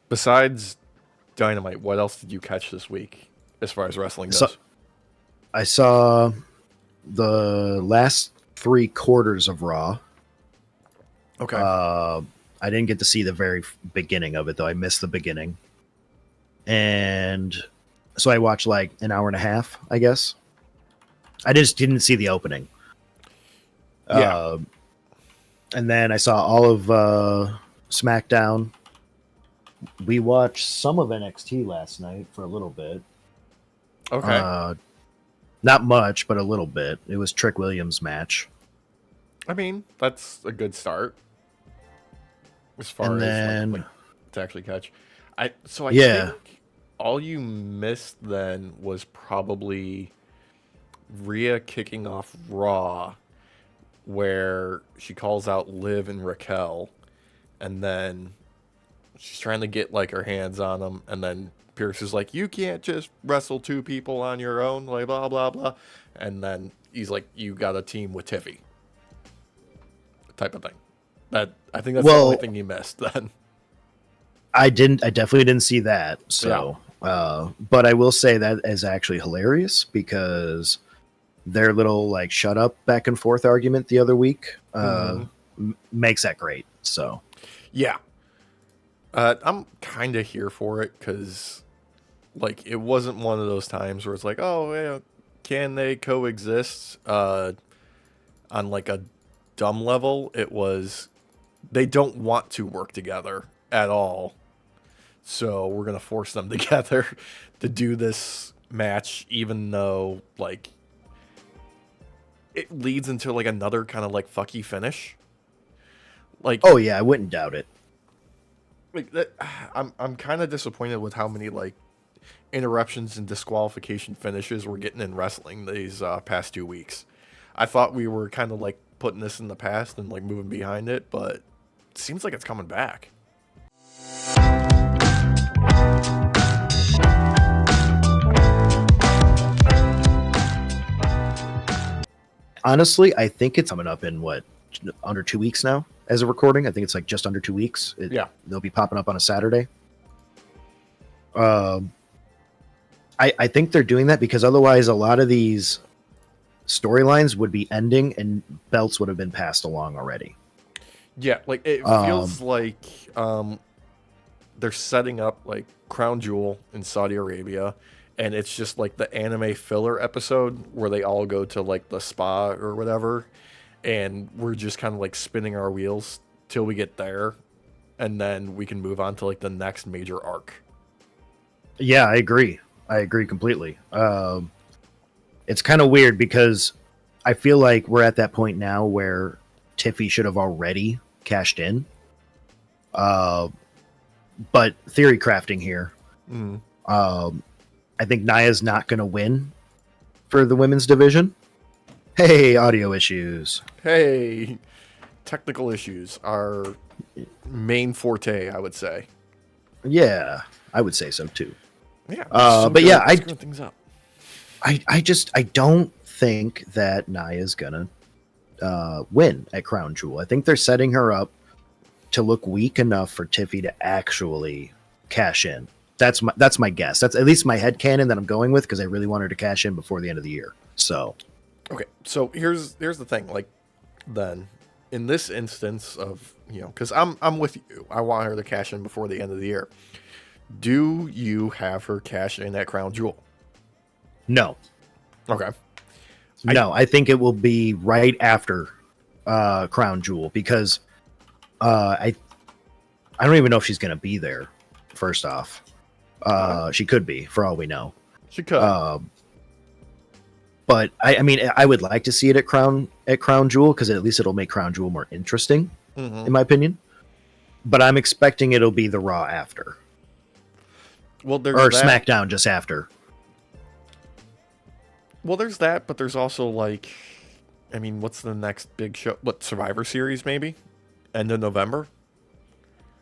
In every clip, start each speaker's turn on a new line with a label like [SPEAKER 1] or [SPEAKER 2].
[SPEAKER 1] Besides Dynamite, what else did you catch this week as far as wrestling
[SPEAKER 2] So
[SPEAKER 1] goes?
[SPEAKER 2] I saw the last 3 quarters of Raw.
[SPEAKER 1] Okay.
[SPEAKER 2] Uh, I didn't get to see the very beginning of it, though. I missed the beginning. And so I watched like an hour and a half, I guess. I just didn't see the opening.
[SPEAKER 1] Yeah.
[SPEAKER 2] Uh, and then I saw all of SmackDown. We watched some of NXT last night for a little bit.
[SPEAKER 1] Okay.
[SPEAKER 2] Not much, but a little bit. It was Trick Williams' match.
[SPEAKER 1] I mean, that's a good start as far
[SPEAKER 2] And
[SPEAKER 1] as
[SPEAKER 2] then,
[SPEAKER 1] like to actually catch. I
[SPEAKER 2] yeah.
[SPEAKER 1] think all you missed then was probably Rhea kicking off Raw, where she calls out Liv and Raquel, and then she's trying to get like her hands on them, and then Pierce is like, "You can't just wrestle 2 people on your own," like blah blah blah, and then he's like, "You got a team with Tiffy," type of thing. That I think that's the only
[SPEAKER 2] Well,
[SPEAKER 1] thing you missed then.
[SPEAKER 2] I definitely didn't see that.
[SPEAKER 1] Yeah.
[SPEAKER 2] So, but I will say that is actually hilarious because their little like shut up back and forth argument the other week
[SPEAKER 1] Hmm.
[SPEAKER 2] makes that great. So,
[SPEAKER 1] Yeah. I'm kind of here for it because, like, it wasn't one of those times where it's like, oh, yeah, can they coexist? On like a dumb level, it was they don't want to work together at all. So we're gonna force them together to do this match, even though like it leads into like another kind of like fucky finish. Like,
[SPEAKER 2] oh yeah, I wouldn't doubt it.
[SPEAKER 1] like that, I'm kind of disappointed with how many like interruptions and disqualification finishes we're getting in wrestling these past 2 weeks. I thought we were kind of like putting this in the past and like moving behind it, but it seems like it's coming back.
[SPEAKER 2] Honestly, I think it's coming up in what, under 2 weeks now as a recording. I think it's like just under 2 weeks.
[SPEAKER 1] Yeah.
[SPEAKER 2] They'll be popping up on a Saturday. Um, I think they're doing that because otherwise a lot of these storylines would be ending and belts would have been passed along already.
[SPEAKER 1] Yeah, like it feels like they're setting up like Crown Jewel in Saudi Arabia, and it's just like the anime filler episode where they all go to like the spa or whatever, and we're just kind of like spinning our wheels till we get there, and then we can move on to like the next major arc.
[SPEAKER 2] Yeah, I agree. I agree completely. It's kind of weird because I feel like we're at that point now where Tiffy should have already cashed in. But theory crafting here.
[SPEAKER 1] Mm.
[SPEAKER 2] I think Naya's not going to win for the women's division. Hey, audio issues.
[SPEAKER 1] Hey, technical issues are main forte, I would say.
[SPEAKER 2] Yeah, I would say so too.
[SPEAKER 1] Yeah,
[SPEAKER 2] but yeah,
[SPEAKER 1] screwing things up.
[SPEAKER 2] I don't think that Naya's gonna win at Crown Jewel. I think they're setting her up to look weak enough for Tiffy to actually cash in. That's my guess. That's at least my headcanon that I'm going with because I really want her to cash in before the end of the year. So
[SPEAKER 1] Okay, so here's the thing. Like, then in this instance of because I'm with you. I want her to cash in before the end of the year. Do you have her cash in at Crown Jewel?
[SPEAKER 2] no,
[SPEAKER 1] Okay.
[SPEAKER 2] I think it will be right after Crown Jewel because I don't even know if she's going to be there. First off, she could be for all we know.
[SPEAKER 1] She could.
[SPEAKER 2] But I mean, I would like to see it at Crown Jewel because at least it'll make Crown Jewel more interesting, in my opinion. But I'm expecting it'll be the Raw after,
[SPEAKER 1] Well, there's
[SPEAKER 2] or
[SPEAKER 1] that.
[SPEAKER 2] SmackDown just after.
[SPEAKER 1] Well, there's that, but there's also like, I mean, what's the next big show? What, Survivor Series maybe? End of November?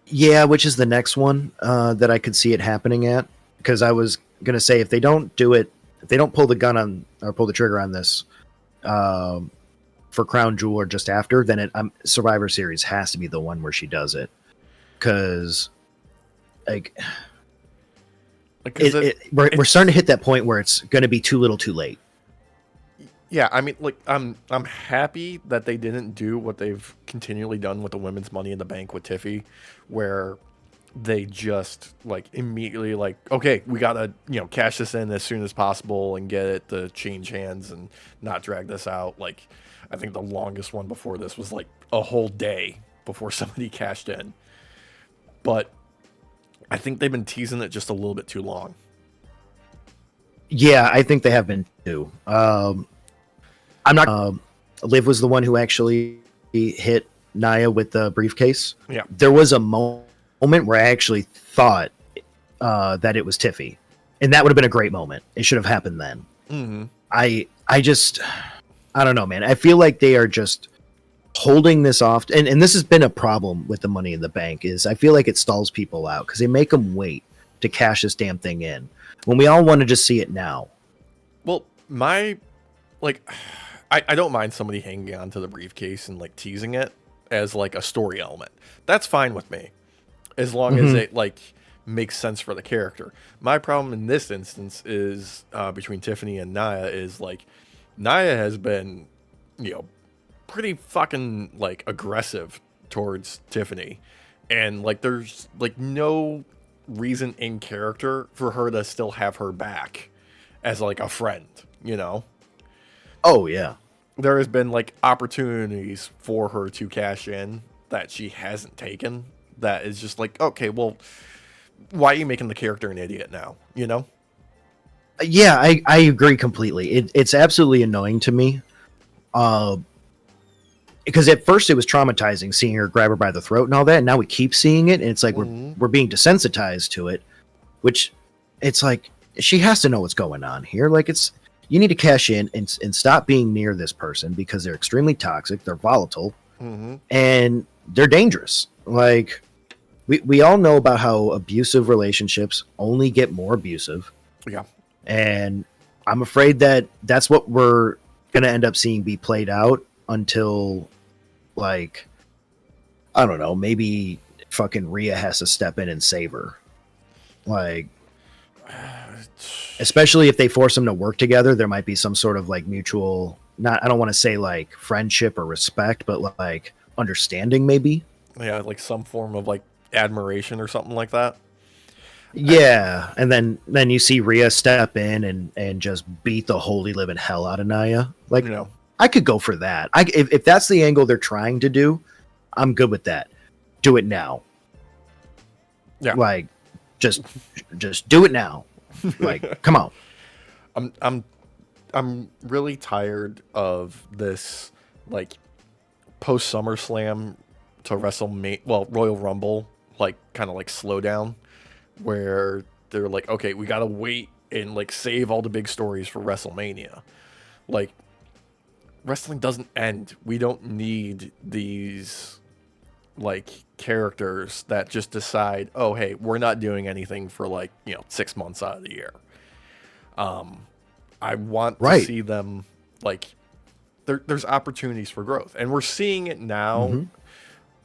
[SPEAKER 2] Yeah, which is the next one that I could see it happening at. Because I was gonna say if they don't do it, if they don't pull the gun on or pull the trigger on this for Crown Jewel or just after, then Survivor Series has to be the one where she does it. Because like
[SPEAKER 1] Because
[SPEAKER 2] we're starting to hit that point where it's going to be too little, too late.
[SPEAKER 1] yeah, I mean, like I'm happy that they didn't do what they've continually done with the women's Money in the Bank with Tiffy, where they just like immediately like, okay, we gotta cash this in as soon as possible and get it to change hands and not drag this out. Like, I think the longest one before this was like a whole day before somebody cashed in. But I think they've been teasing it just a little bit too long.
[SPEAKER 2] Yeah, I think they have been too. I'm not. Liv was the one who actually hit Naya with the briefcase.
[SPEAKER 1] Yeah.
[SPEAKER 2] There was a moment where I actually thought that it was Tiffy, and that would have been a great moment. It should have happened then.
[SPEAKER 1] Mm-hmm.
[SPEAKER 2] I don't know, man. I feel like they are just holding this off, and this has been a problem with the Money in the Bank. Is I feel like it stalls people out because they make them wait to cash this damn thing in when we all want to just see it now.
[SPEAKER 1] Well, I don't mind somebody hanging on to the briefcase and like teasing it as like a story element. That's fine with me, as long as it like makes sense for the character. My problem in this instance is between Tiffany and Naya is like Naya has been, pretty fucking like aggressive towards Tiffany, and like there's like no reason in character for her to still have her back as like a friend.
[SPEAKER 2] Oh yeah.
[SPEAKER 1] There has been like opportunities for her to cash in that she hasn't taken. That is just like, okay, well, why are you making the character an idiot now?
[SPEAKER 2] Yeah, I agree completely. It's absolutely annoying to me. Because at first it was traumatizing seeing her grab her by the throat and all that, and now we keep seeing it, and it's like we're being desensitized to it, which it's like she has to know what's going on here. Like you need to cash in and stop being near this person because they're extremely toxic, they're volatile, and they're dangerous. Like we all know about how abusive relationships only get more abusive.
[SPEAKER 1] Yeah.
[SPEAKER 2] And I'm afraid that that's what we're going to end up seeing be played out until, like, I don't know, maybe fucking Rhea has to step in and save her. Like, especially if they force them to work together, there might be some sort of like mutual, I don't want to say like friendship or respect, but like understanding maybe.
[SPEAKER 1] Yeah, like some form of like admiration or something like that.
[SPEAKER 2] Yeah, and then you see Rhea step in and just beat the holy living hell out of Naya. Like, I could go for that. If that's the angle they're trying to do, I'm good with that. Do it now.
[SPEAKER 1] Yeah,
[SPEAKER 2] like just do it now. Like, come on.
[SPEAKER 1] I'm really tired of this like post SummerSlam to WrestleMania, Royal Rumble, like kind of like slow down, where they're like, okay, we gotta wait and like save all the big stories for WrestleMania. Like, wrestling doesn't end. We don't need these like characters that just decide, oh hey, we're not doing anything for like 6 months out of the year. I want to see them like there's opportunities for growth, and we're seeing it now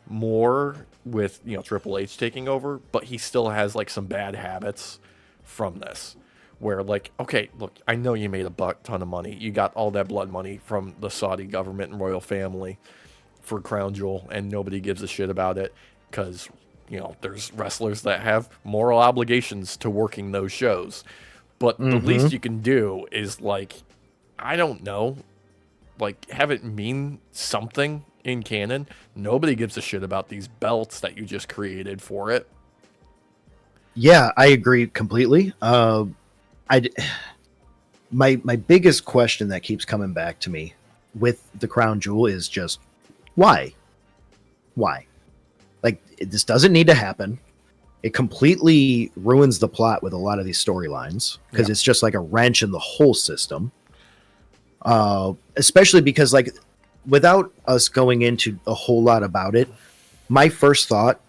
[SPEAKER 1] more with Triple H taking over, but he still has like some bad habits from this, where like, okay, look, I know you made a buck ton of money, you got all that blood money from the Saudi government and royal family for Crown Jewel, and nobody gives a shit about it because there's wrestlers that have moral obligations to working those shows. But the least you can do is like, I don't know, like have it mean something in canon. Nobody gives a shit about these belts that you just created for it.
[SPEAKER 2] Yeah, I agree completely. My biggest question that keeps coming back to me with the Crown Jewel is just why? Like, this doesn't need to happen. It completely ruins the plot with a lot of these storylines because it's just like a wrench in the whole system. Especially because, like, without us going into a whole lot about it, my first thought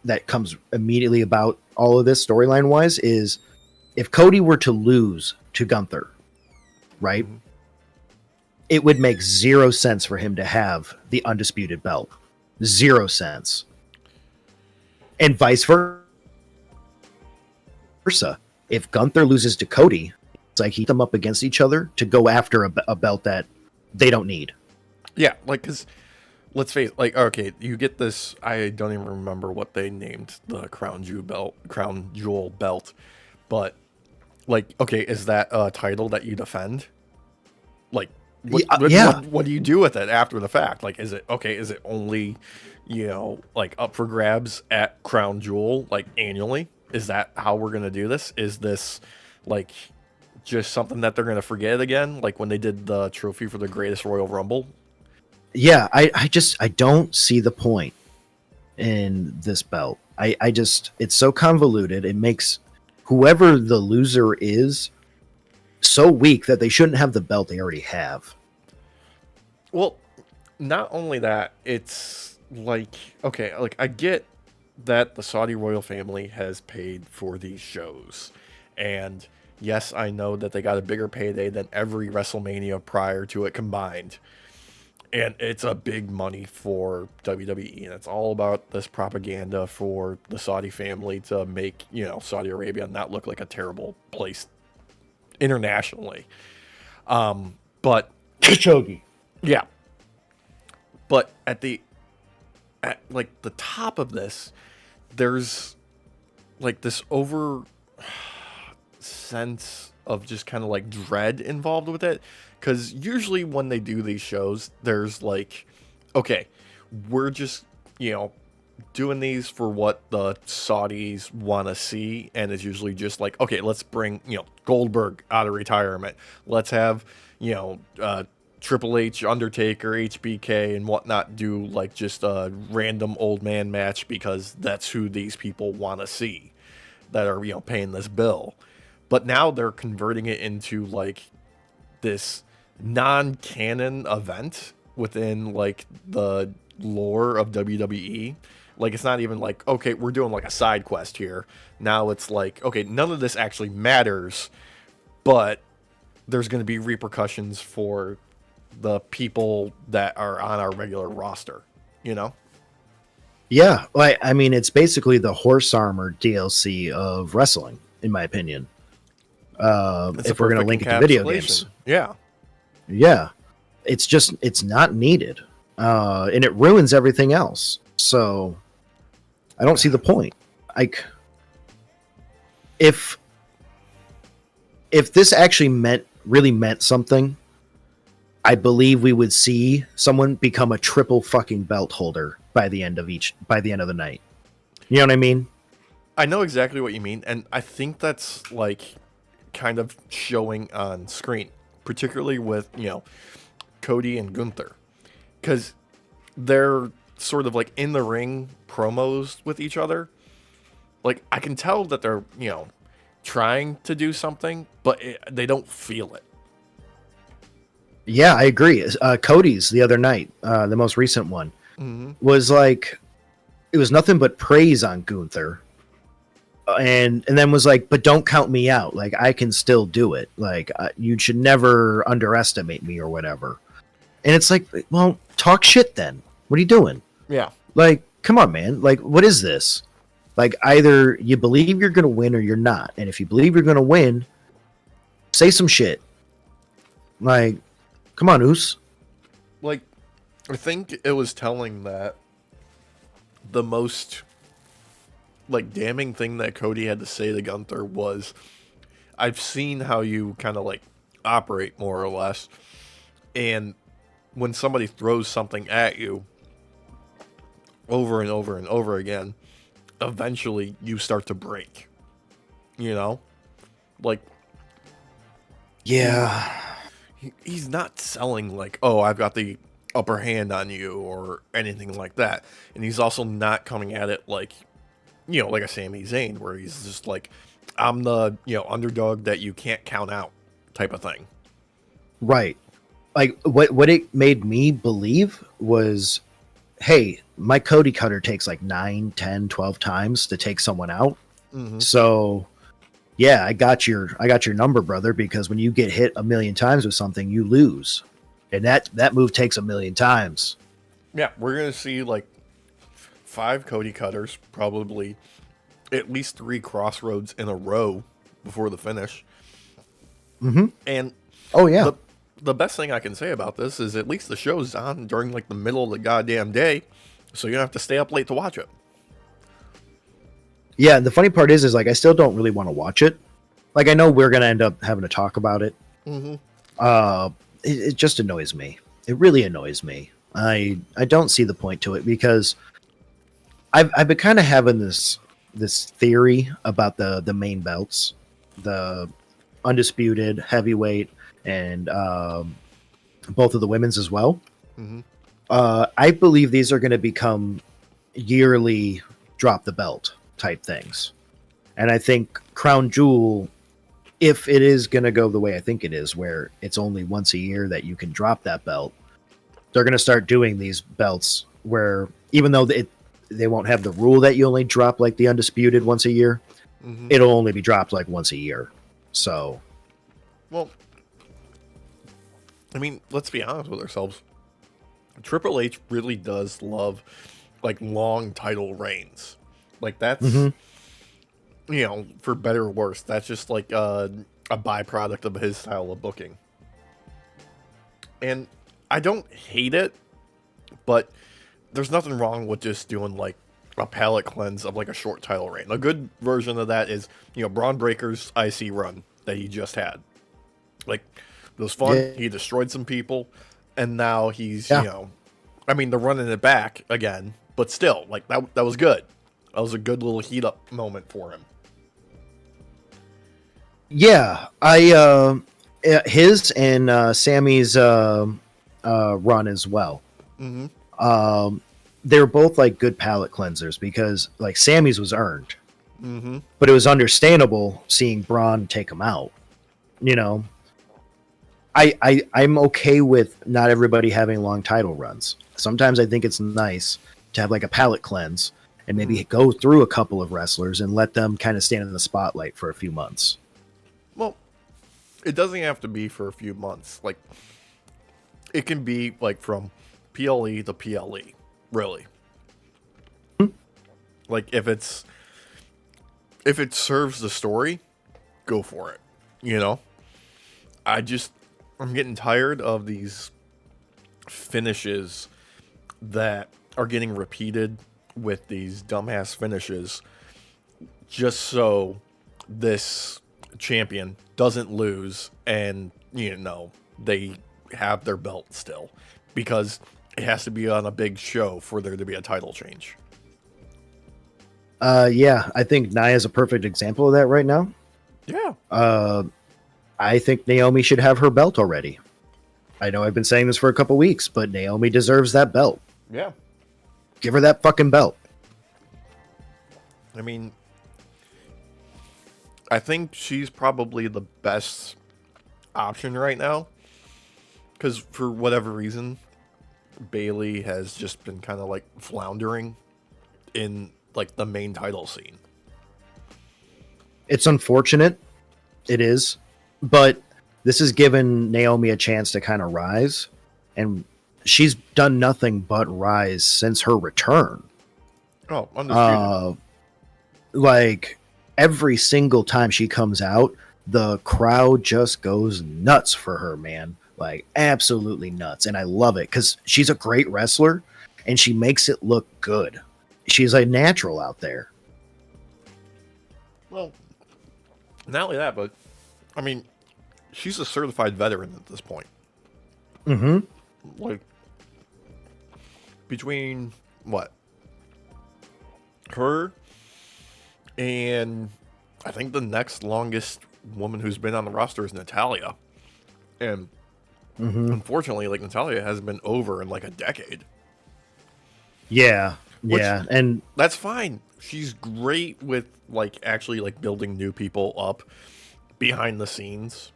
[SPEAKER 2] that comes immediately about all of this storyline wise is if Cody were to lose to Gunther, right? It would make zero sense for him to have the undisputed belt. 0 sense. And vice versa. versa. If Gunther loses to Cody, it's like heat them up against each other to go after a belt that they don't need.
[SPEAKER 1] Yeah, like, because let's face it, like, okay, you get this. I don't even remember what they named the crown jewel belt, but like, okay, is that a title that you defend? Like,
[SPEAKER 2] Yeah,
[SPEAKER 1] what do you do with it after the fact? Like, is it okay? Is it only, like up for grabs at Crown Jewel, like annually? Is that how we're gonna do this? Is this like just something that they're gonna forget again, like when they did the trophy for the Greatest Royal Rumble?
[SPEAKER 2] yeah. I don't see the point in this belt. I just, it's so convoluted. It makes whoever the loser is so weak that they shouldn't have the belt they already have.
[SPEAKER 1] Well, not only that, it's like, okay, like I get that the Saudi royal family has paid for these shows. And yes, I know that they got a bigger payday than every WrestleMania prior to it combined. And it's a big money for WWE. And it's all about this propaganda for the Saudi family to make, Saudi Arabia not look like a terrible place internationally. But
[SPEAKER 2] Khashoggi.
[SPEAKER 1] yeah, but at like the top of this, there's like this over sense of just kind of like dread involved with it, because usually when they do these shows, there's like, okay, we're just doing these for what the Saudis want to see, and it's usually just like, okay, let's bring Goldberg out of retirement, let's have Triple H, Undertaker, HBK, and whatnot do like just a random old man match because that's who these people want to see that are paying this bill. But now they're converting it into like this non-canon event within like the lore of WWE. Like, it's not even like, okay, we're doing like a side quest here. Now it's like, okay, none of this actually matters, but there's going to be repercussions for the people that are on our regular roster,
[SPEAKER 2] Yeah, well, I mean, it's basically the horse armor DLC of wrestling, in my opinion.
[SPEAKER 1] It's
[SPEAKER 2] If we're going to link it to video games,
[SPEAKER 1] Yeah.
[SPEAKER 2] yeah, it's not needed, and it ruins everything else. So I don't see the point. Like, if this actually really meant something, I believe we would see someone become a triple fucking belt holder by the end of the night. You know what I mean?
[SPEAKER 1] I know exactly what you mean, and I think that's like kind of showing on screen, particularly with, Cody and Gunther, because they're sort of like in the ring promos with each other. Like, I can tell that they're, trying to do something, but they don't feel it.
[SPEAKER 2] Yeah, I agree. Cody's the other night, the most recent one, was like, it was nothing but praise on Gunther, and then was like, but don't count me out. Like, I can still do it. Like, you should never underestimate me or whatever. And it's like, well, talk shit then. What are you doing?
[SPEAKER 1] Yeah.
[SPEAKER 2] Like, come on, man. Like, what is this? Like, either you believe you're going to win or you're not. And if you believe you're going to win, say some shit. Like, come on, Oos.
[SPEAKER 1] Like, I think it was telling that the most like damning thing that Cody had to say to Gunther was, I've seen how you kind of like operate more or less, and when somebody throws something at you over and over and over again, eventually you start to break. Like,
[SPEAKER 2] Yeah.
[SPEAKER 1] he's not selling like, oh, I've got the upper hand on you or anything like that. And he's also not coming at it like, like a Sami Zayn, where he's just like, I'm the, underdog that you can't count out type of thing.
[SPEAKER 2] Right. Like, what it made me believe was, hey, my Cody cutter takes like 9, 10, 12 times to take someone out.
[SPEAKER 1] Mm-hmm.
[SPEAKER 2] So yeah, I got your number, brother, because when you get hit a million times with something, you lose. And that move takes a million times.
[SPEAKER 1] Yeah, we're going to see like 5 Cody cutters probably at least 3 crossroads in a row before the finish.
[SPEAKER 2] Mm-hmm.
[SPEAKER 1] And
[SPEAKER 2] Oh yeah.
[SPEAKER 1] the best thing I can say about this is at least the show's on during like the middle of the goddamn day, so you don't have to stay up late to watch it.
[SPEAKER 2] Yeah, the funny part is like I still don't really want to watch it. Like I know we're gonna end up having to talk about it.
[SPEAKER 1] Mm-hmm.
[SPEAKER 2] It just annoys me. It really annoys me. I don't see the point to it because I've been kind of having this theory about the main belts, the undisputed heavyweight and both of the women's as well.
[SPEAKER 1] Mm-hmm.
[SPEAKER 2] I believe these are going to become yearly drop the belt type things, and I think Crown Jewel, if it is going to go the way I think it is, where it's only once a year that you can drop that belt, they're going to start doing these belts where even though they won't have the rule that you only drop like the undisputed once a year,
[SPEAKER 1] Mm-hmm.
[SPEAKER 2] it'll only be dropped like once a year. So,
[SPEAKER 1] Well, I mean, let's be honest with ourselves. Triple H really does love like long title reigns. Like that's you know, for better or worse, that's just like a byproduct of his style of booking. And I don't hate it, but there's nothing wrong with just doing like a palate cleanse of like a short title reign. A good version of that is, you know, Braun Breaker's IC run that he just had. Like, it was fun.
[SPEAKER 2] Yeah.
[SPEAKER 1] He destroyed some people, and now he's,
[SPEAKER 2] Yeah.
[SPEAKER 1] you know, I mean, they're running it back again, but still, like, that was good. That was a good little heat up moment for him.
[SPEAKER 2] yeah, his and Sammy's run as well.
[SPEAKER 1] Mm-hmm.
[SPEAKER 2] They're both like good palate cleansers because like Sammy's was earned,
[SPEAKER 1] Mm-hmm.
[SPEAKER 2] but it was understandable seeing Braun take him out. You know, I'm okay with not everybody having long title runs. Sometimes I think it's nice to have like a palate cleanse and maybe go through a couple of wrestlers and let them kind of stand in the spotlight for a few months.
[SPEAKER 1] Well, it doesn't have to be for a few months. Like, it can be like from PLE to PLE, really. Like, if it serves the story, go for it. You know? I'm getting tired of these finishes that are getting repeated with these dumbass finishes just so this champion doesn't lose and, you know, they have their belt still. Because it has to be on a big show for there to be a title change.
[SPEAKER 2] Yeah, I think Nia is a perfect example of that right now.
[SPEAKER 1] Yeah.
[SPEAKER 2] I think Naomi should have her belt already. I know I've been saying this for a couple weeks, but Naomi deserves that belt.
[SPEAKER 1] Yeah.
[SPEAKER 2] Give her that fucking belt.
[SPEAKER 1] I mean, I think she's probably the best option right now. Because for whatever reason, Bailey has just been kind of like floundering in like the main title scene.
[SPEAKER 2] It's unfortunate. It is. But this has given Naomi a chance to kind of rise. And she's done nothing but rise since her return.
[SPEAKER 1] Oh, undisputed.
[SPEAKER 2] Like every single time she comes out, the crowd just goes nuts for her, man. Like absolutely nuts. And I love it because she's a great wrestler and she makes it look good. She's a natural out there.
[SPEAKER 1] Well, not only that, but I mean, she's a certified veteran at this point.
[SPEAKER 2] Mm-hmm.
[SPEAKER 1] Like, between what? Her and I think the next longest woman who's been on the roster is Natalia. And unfortunately, like, Natalia hasn't been over in like a decade.
[SPEAKER 2] Yeah.
[SPEAKER 1] Which-
[SPEAKER 2] Yeah. And
[SPEAKER 1] That's fine. She's great with like actually like building new people up behind the scenes.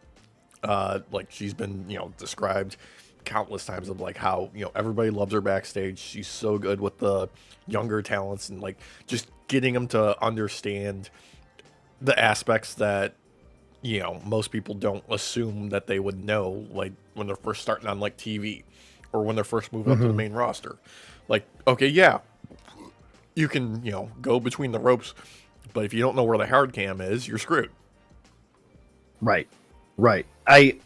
[SPEAKER 1] Like she's been, you know, described countless times of like how, you know, everybody loves her backstage. She's so good with the younger talents and like just getting them to understand the aspects that, you know, most people don't assume that they would know, like when they're first starting on like TV or when they're first moving up to the main roster. Like, okay, yeah, you can, you know, go between the ropes But if you don't know where the hard cam is, you're screwed.
[SPEAKER 2] Right. Right.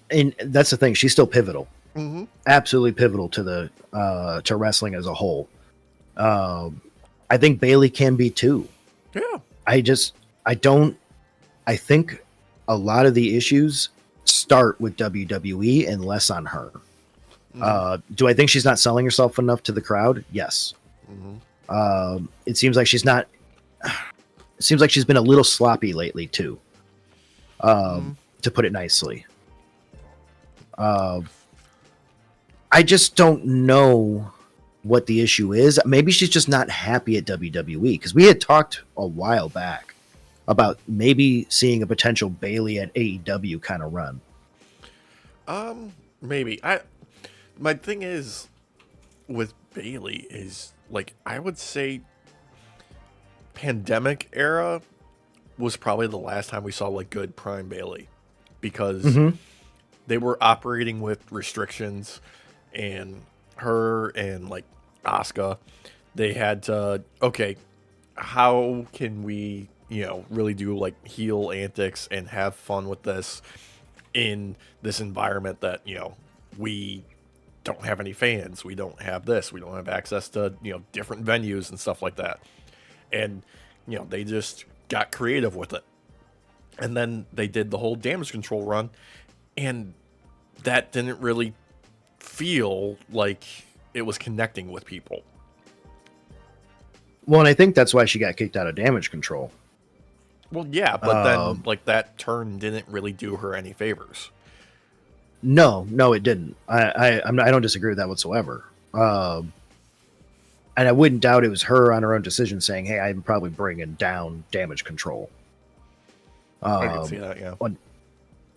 [SPEAKER 2] And that's the thing. She's still pivotal.
[SPEAKER 1] Mm-hmm.
[SPEAKER 2] Absolutely pivotal to to wrestling as a whole. I think Bailey can be too.
[SPEAKER 1] Yeah.
[SPEAKER 2] I don't. I think a lot of the issues start with WWE and less on her. Do I think she's not selling herself enough to the crowd? Yes. It seems like she's not. It seems like she's been a little sloppy lately too. To put it nicely. I just don't know what the issue is. Maybe she's just not happy at WWE, because we had talked a while back about maybe seeing a potential Bailey at AEW kind of run.
[SPEAKER 1] Maybe. My thing is with Bailey is, like, I would say pandemic era was probably the last time we saw like good prime Bailey, because they were operating with restrictions, and her and like Asuka, they had to, okay, how can we, really do like heel antics and have fun with this in this environment that, we don't have any fans, we don't have this, we don't have access to, different venues and stuff like that. And, they just got creative with it. And then they did the whole Damage Control run, and that didn't really feel like it was connecting with people.
[SPEAKER 2] Well, and I think that's why she got kicked out of Damage Control.
[SPEAKER 1] Well, yeah, but then like that turn didn't really do her any favors.
[SPEAKER 2] No, it didn't. I don't disagree with that whatsoever. And I wouldn't doubt it was her on her own decision saying, "Hey, I'm probably bringing down Damage Control."
[SPEAKER 1] I can see that, yeah.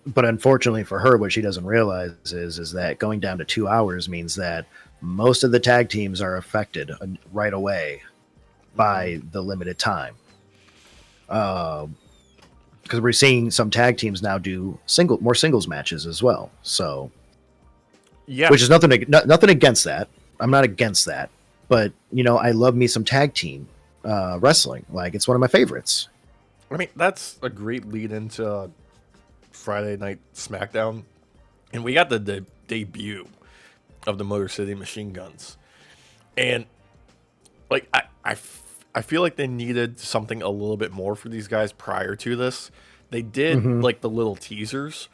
[SPEAKER 2] But unfortunately for her, what she doesn't realize is that going down to 2 hours means that most of the tag teams are affected right away by the limited time. Because we're seeing some tag teams now do more singles matches as well. So,
[SPEAKER 1] yeah,
[SPEAKER 2] which is nothing against that. I'm not against that, but I love me some tag team wrestling. Like, it's one of my favorites.
[SPEAKER 1] I mean, that's a great lead into Friday Night SmackDown, and we got the debut of the Motor City Machine Guns, and like I feel like they needed something a little bit more for these guys prior to this. They did like the little teasers.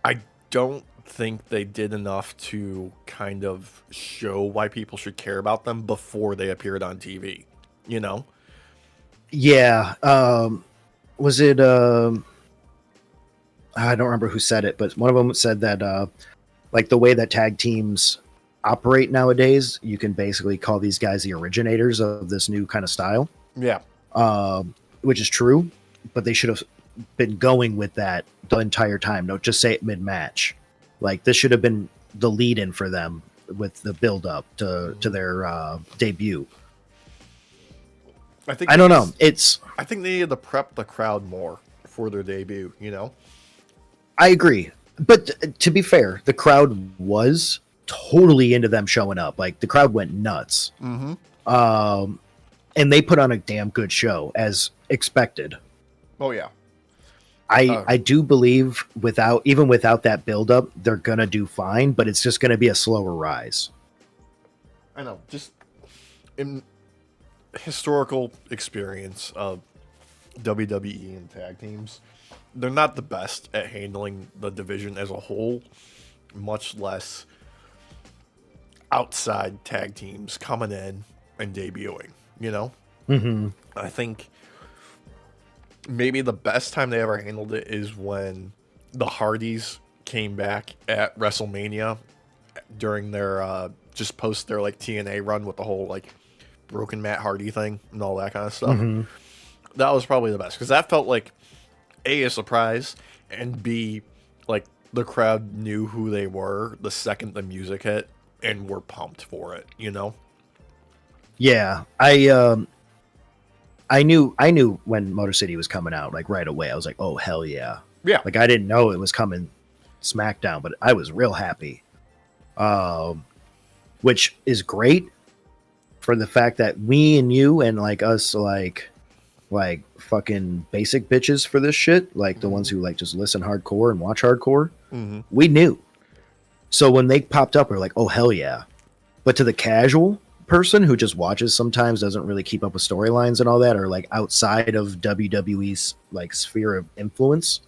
[SPEAKER 1] I don't think they did enough to kind of show why people should care about them before they appeared on TV.
[SPEAKER 2] Yeah. Was it? I don't remember who said it, but one of them said that like the way that tag teams operate nowadays, you can basically call these guys the originators of this new kind of style.
[SPEAKER 1] Yeah.
[SPEAKER 2] Which is true, but they should have been going with that the entire time. Don't just say it mid-match. Like, this should have been the lead-in for them with the build-up to their debut. I don't know.
[SPEAKER 1] I think they needed to prep the crowd more for their debut,
[SPEAKER 2] I agree. But to be fair, the crowd was totally into them showing up. Like, the crowd went nuts. And they put on a damn good show, as expected.
[SPEAKER 1] Oh, yeah.
[SPEAKER 2] I do believe even without that build-up, they're going to do fine, but it's just going to be a slower rise.
[SPEAKER 1] I know. Just in historical experience of WWE and tag teams, they're not the best at handling the division as a whole, much less outside tag teams coming in and debuting, I think maybe the best time they ever handled it is when the Hardys came back at WrestleMania during their just post their like TNA run with the whole like broken Matt Hardy thing and all that kind of stuff. That was probably the best, because that felt like A, a surprise, and B, like the crowd knew who they were the second the music hit and were pumped for it,
[SPEAKER 2] Yeah, I knew when Motor City was coming out, like, right away. I was like, oh, hell yeah.
[SPEAKER 1] Yeah.
[SPEAKER 2] Like, I didn't know it was coming SmackDown, but I was real happy. Which is great for the fact that me and you and like us, like like fucking basic bitches for this shit, like the ones
[SPEAKER 1] Mhm.
[SPEAKER 2] who like just listen hardcore and watch hardcore,
[SPEAKER 1] Mhm.
[SPEAKER 2] we knew. So when they popped up, we're like, oh hell yeah. But to the casual person who just watches sometimes, doesn't really keep up with storylines and all that, or like outside of WWE's like sphere of influence,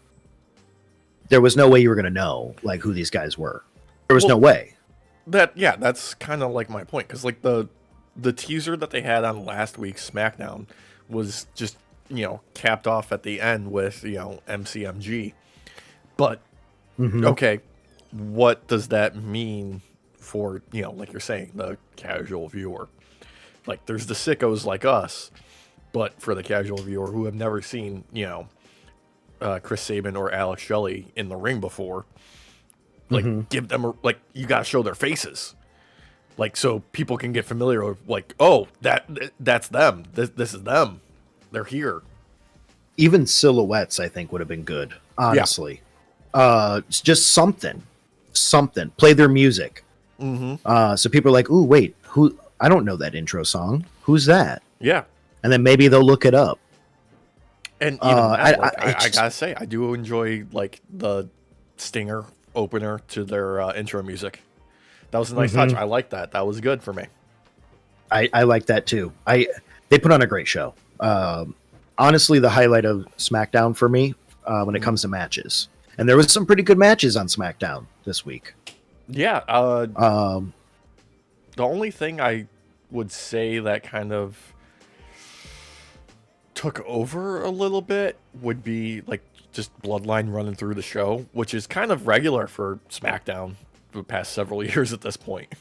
[SPEAKER 2] there was no way you were gonna know like who these guys were. There was no
[SPEAKER 1] Well,
[SPEAKER 2] way.
[SPEAKER 1] that's kind of like my point, because like the teaser that they had on last week's SmackDown was just capped off at the end with MCMG. But
[SPEAKER 2] Hmm.
[SPEAKER 1] okay, what does that mean for like you're saying, the casual viewer? Like there's the sickos like us, but for the casual viewer who have never seen Chris Sabin or Alex Shelley in the ring before, like
[SPEAKER 2] Hmm.
[SPEAKER 1] give them like you gotta show their faces, like so people can get familiar with like, oh, that's them. This is them. They're here.
[SPEAKER 2] Even silhouettes, I think, would have been good.
[SPEAKER 1] Yeah.
[SPEAKER 2] Honestly, it's just something. Play their music,
[SPEAKER 1] Mm-hmm.
[SPEAKER 2] so people are like, "Ooh, wait, who? I don't know that intro song. Who's that?"
[SPEAKER 1] Yeah.
[SPEAKER 2] And then maybe they'll look it up.
[SPEAKER 1] And even then, like
[SPEAKER 2] It
[SPEAKER 1] I
[SPEAKER 2] just,
[SPEAKER 1] gotta say, I do enjoy like the stinger opener to their intro music. That was a nice touch.
[SPEAKER 2] mhm.
[SPEAKER 1] I like that. That was good for me.
[SPEAKER 2] I like that too. They put on a great show. Honestly, the highlight of SmackDown for me when it
[SPEAKER 1] Mhm.
[SPEAKER 2] comes to matches, and there was some pretty good matches on SmackDown this week.
[SPEAKER 1] Yeah.
[SPEAKER 2] Um,
[SPEAKER 1] The only thing I would say that kind of took over a little bit would be like just Bloodline running through the show, which is kind of regular for SmackDown for the past several years at this point.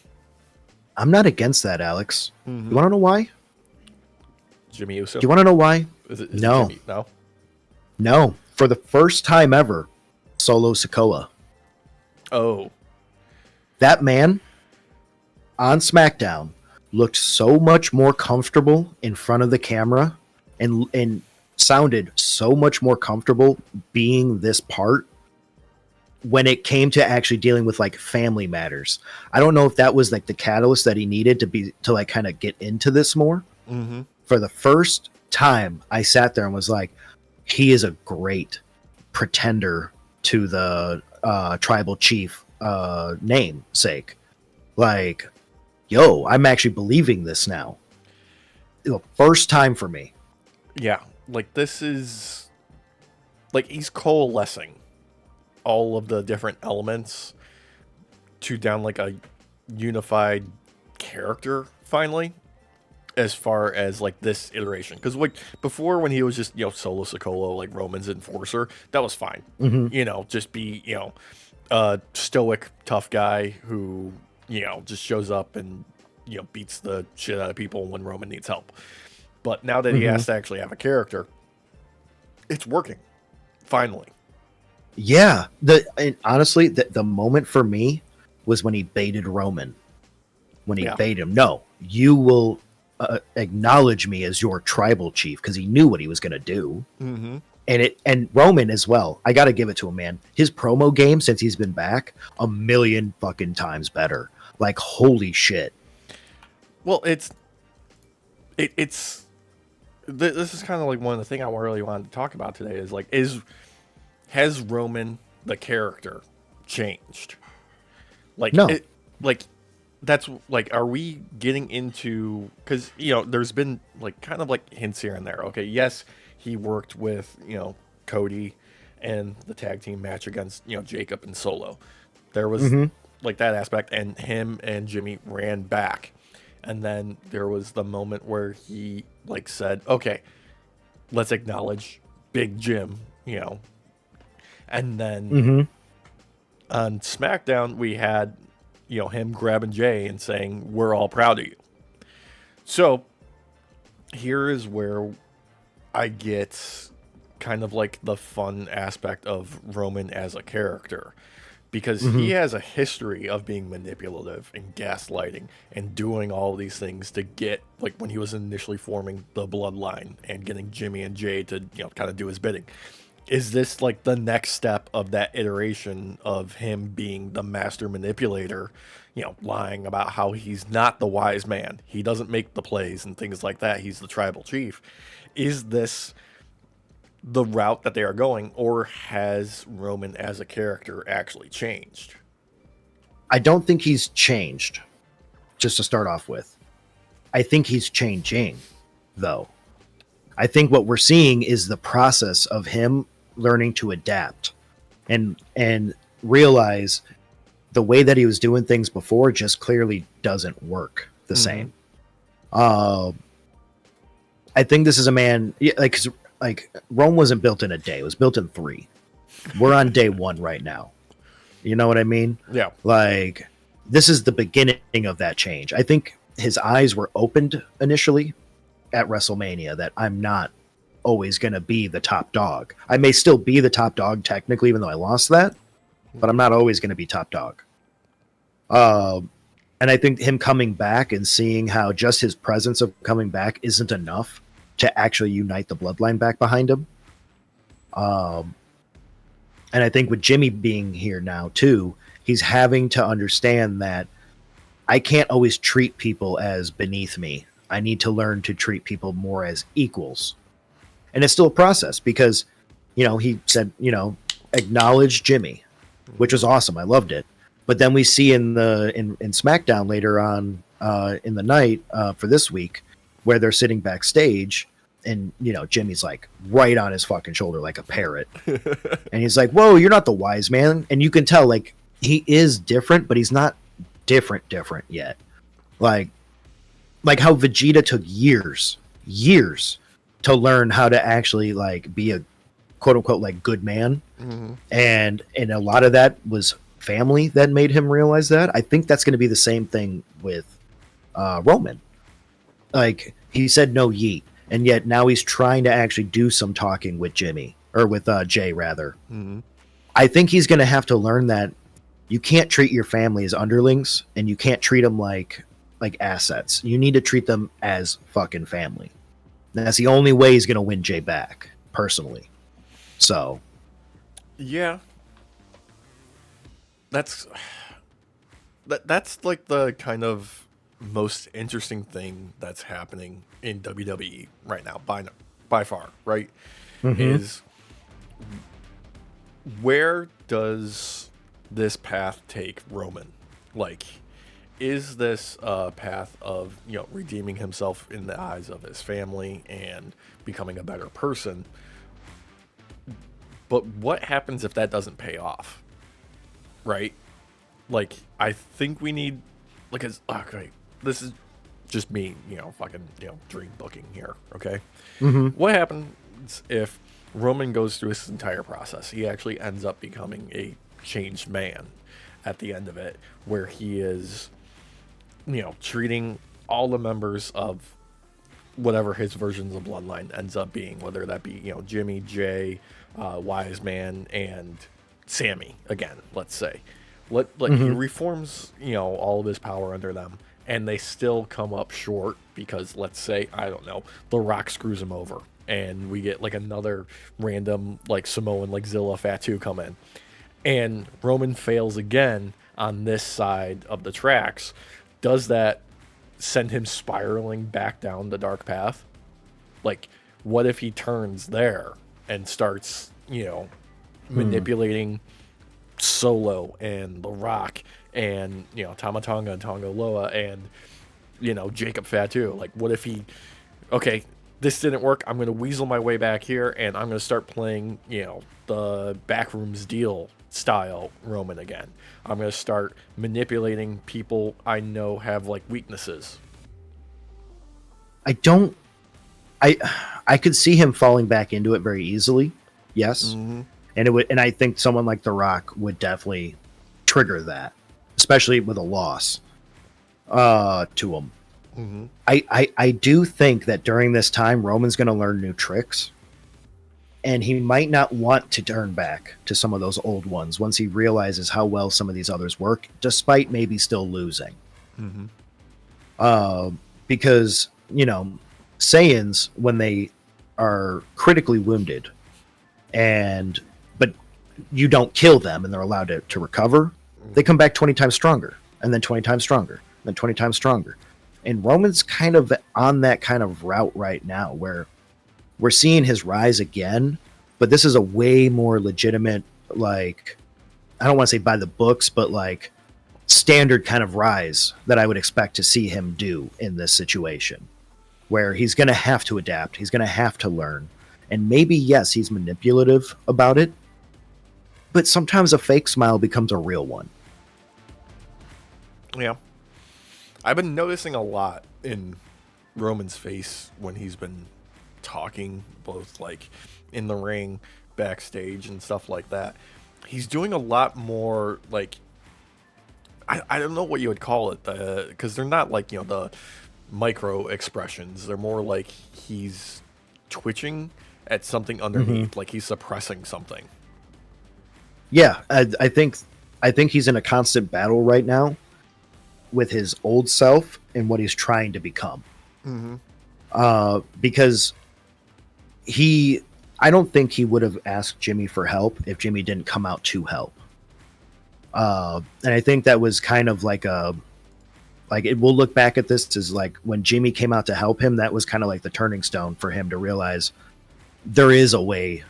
[SPEAKER 2] I'm not against that, Alex. You
[SPEAKER 1] Mm-hmm.
[SPEAKER 2] want to know why? Do
[SPEAKER 1] Jimmy Uso.
[SPEAKER 2] you want to know why?
[SPEAKER 1] Is it
[SPEAKER 2] No,
[SPEAKER 1] Jimmy? No.
[SPEAKER 2] no. For the first time ever, Solo Sikoa.
[SPEAKER 1] Oh.
[SPEAKER 2] That man on SmackDown looked so much more comfortable in front of the camera and sounded so much more comfortable being this part when it came to actually dealing with like family matters. I don't know if that was like the catalyst that he needed to like kind of get into this more.
[SPEAKER 1] Mm-hmm.
[SPEAKER 2] For the first time, I sat there and was like, he is a great pretender to the tribal chief namesake. Like, yo, I'm actually believing this now. The first time for me.
[SPEAKER 1] Yeah. Like this is like he's coalescing all of the different elements to down like a unified character finally, as far as like this iteration, because like before when he was just Solo Sikoa, like Roman's enforcer, that was fine.
[SPEAKER 2] Hmm.
[SPEAKER 1] Just be a stoic tough guy who just shows up and beats the shit out of people when Roman needs help. But now that he
[SPEAKER 2] Hmm.
[SPEAKER 1] has to actually have a character, it's working finally.
[SPEAKER 2] Yeah. And honestly, the moment for me was when he baited Roman. When he
[SPEAKER 1] Yeah.
[SPEAKER 2] baited him, no, you will acknowledge me as your tribal chief, because he knew what he was going to do.
[SPEAKER 1] Mm-hmm.
[SPEAKER 2] And Roman as well. I got to give it to him, man. His promo game since he's been back, a million fucking times better. Like holy shit.
[SPEAKER 1] Well, it's this is kind of like one of the things I really wanted to talk about today is like has Roman the character changed? Like
[SPEAKER 2] No.
[SPEAKER 1] it like that's like are we getting into, because there's been like kind of like hints here and there. Okay, yes, he worked with Cody and the tag team match against Jacob and Solo. There was
[SPEAKER 2] Hmm.
[SPEAKER 1] like that aspect, and him and Jimmy ran back, and then there was the moment where he like said, okay, let's acknowledge Big Jim, and then
[SPEAKER 2] Hmm.
[SPEAKER 1] on SmackDown we had him grabbing Jay and saying, we're all proud of you. So here is where I get kind of like the fun aspect of Roman as a character, because
[SPEAKER 2] Hmm.
[SPEAKER 1] he has a history of being manipulative and gaslighting and doing all these things to get, like when he was initially forming the bloodline and getting Jimmy and Jay to kind of do his bidding. is this like the next step of that iteration of him being the master manipulator, lying about how he's not the wise man, he doesn't make the plays and things like that, he's the tribal chief? Is this the route that they are going, or has Roman as a character actually changed?
[SPEAKER 2] I don't think he's changed, just to start off with. I think he's changing, though. I think what we're seeing is the process of him learning to adapt and realize the way that he was doing things before just clearly doesn't work the same. I think this is a man like Rome wasn't built in a day; it was built in 3. We're on day 1 right now. You know what I mean?
[SPEAKER 1] Yeah.
[SPEAKER 2] Like, this is the beginning of that change. I think his eyes were opened initially at WrestleMania that I'm not always going to be the top dog. I may still be the top dog technically, even though I lost that, but I'm not always going to be top dog. And I think him coming back and seeing how just his presence of coming back isn't enough to actually unite the bloodline back behind him. And I think with Jimmy being here now too, he's having to understand that I can't always treat people as beneath me. I need to learn to treat people more as equals. And it's still a process because, he said, acknowledge Jimmy, which was awesome. I loved it. But then we see in SmackDown later on in the night for this week where they're sitting backstage and, Jimmy's like right on his fucking shoulder like a parrot. And he's like, whoa, you're not the wise man. And you can tell like he is different, but he's not different yet. Like how Vegeta took years to learn how to actually like be a quote unquote like good man. And a lot of that was family that made him realize that. I think that's going to be the same thing with Roman. Like he said no yeet, and yet now he's trying to actually do some talking with Jimmy, or with Jay rather. I think he's going to have to learn that you can't treat your family as underlings, and you can't treat them like assets. You need to treat them as fucking family. That's the only way he's going to win Jay back, personally. So,
[SPEAKER 1] yeah, that's like the kind of most interesting thing that's happening in WWE right now, by far, right? Is where does this path take Roman? Like, is this a path of redeeming himself in the eyes of his family and becoming a better person? But what happens if that doesn't pay off? Right? Like, I think we need, like, okay, this is just me, dream booking here, okay? What happens if Roman goes through this entire process? He actually ends up becoming a changed man at the end of it, where he is, treating all the members of whatever his versions of Bloodline ends up being, whether that be, Jimmy, Jay, Wise Man, and Sammy, again, let's say. He reforms, all of his power under them, and they still come up short because, let's say, I don't know, The Rock screws him over, and we get, like, another random, like, Samoan, like, Zilla Fatu come in. And Roman fails again on this side of the tracks. Does that send him spiraling back down the dark path? Like, what if he turns there and starts, manipulating Solo and The Rock and, Tama Tonga and Tonga Loa and, Jacob Fatu? Like, what if he, okay, this didn't work, I'm going to weasel my way back here and I'm going to start playing, the Backrooms Deal style Roman again. I'm going to start manipulating people I know have, like, weaknesses.
[SPEAKER 2] I could see him falling back into it very easily. Yes. And I think someone like The Rock would definitely trigger that, especially with a loss to him. I do think that during this time, Roman's going to learn new tricks, and he might not want to turn back to some of those old ones once he realizes how well some of these others work, despite maybe still losing. Because, Saiyans, when they are critically wounded and but you don't kill them and they're allowed to recover, they come back 20 times stronger, and then 20 times stronger, and then 20 times stronger. And Roman's kind of on that kind of route right now where we're seeing his rise again, but this is a way more legitimate, like, I don't want to say by the books, but like standard kind of rise that I would expect to see him do in this situation, where he's going to have to adapt, he's going to have to learn. And maybe, yes, he's manipulative about it, but sometimes a fake smile becomes a real one.
[SPEAKER 1] Yeah. I've been noticing a lot in Roman's face when he's been talking, both like in the ring, backstage, and stuff like that. He's doing a lot more like I don't know what you would call it, because they're not like the micro expressions. They're more like he's twitching at something underneath, like he's suppressing something.
[SPEAKER 2] Yeah, I think he's in a constant battle right now with his old self and what he's trying to become. Because I don't think he would have asked Jimmy for help if Jimmy didn't come out to help. And I think that was kind of like we'll look back at this as like when Jimmy came out to help him, that was kind of like the turning stone for him to realize there is a way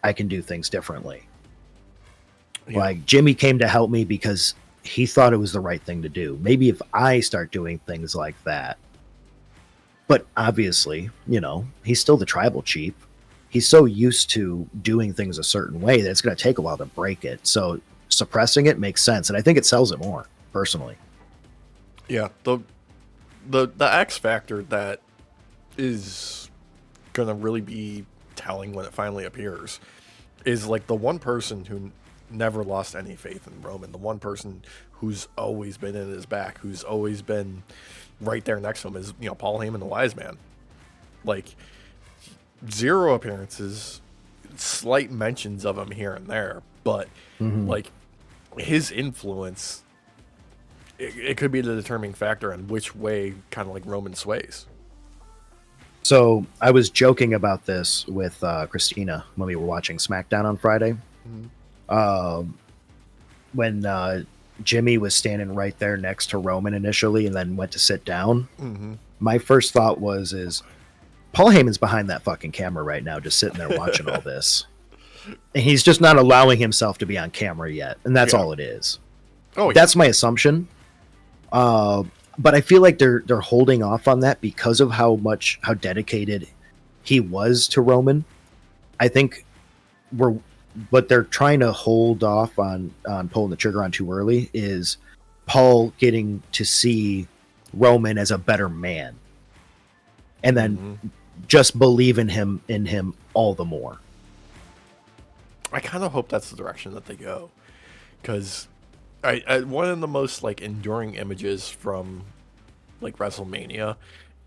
[SPEAKER 2] I can do things differently. Yeah. Like Jimmy came to help me because he thought it was the right thing to do. Maybe if I start doing things like that. But obviously, he's still the tribal chief. He's so used to doing things a certain way that it's going to take a while to break it. So suppressing it makes sense, and I think it sells it more, personally.
[SPEAKER 1] Yeah, the X factor that is going to really be telling when it finally appears is like the one person who never lost any faith in Roman, the one person who's always been in his back, who's always been right there next to him is, Paul Heyman, the wise man. Like, 0 appearances, slight mentions of him here and there, but like his influence, it could be the determining factor on which way kind of like Roman sways.
[SPEAKER 2] So I was joking about this with Christina when we were watching SmackDown on Friday. When Jimmy was standing right there next to Roman initially and then went to sit down, my first thought is Paul Heyman's behind that fucking camera right now, just sitting there watching all this. And he's just not allowing himself to be on camera yet. And that's all it is. Oh, that's my assumption. But I feel like they're holding off on that because of how dedicated he was to Roman. I think what they're trying to hold off on pulling the trigger on too early is Paul getting to see Roman as a better man. And then just believe in him all the more.
[SPEAKER 1] I kind of hope that's the direction that they go, because one of the most like enduring images from like WrestleMania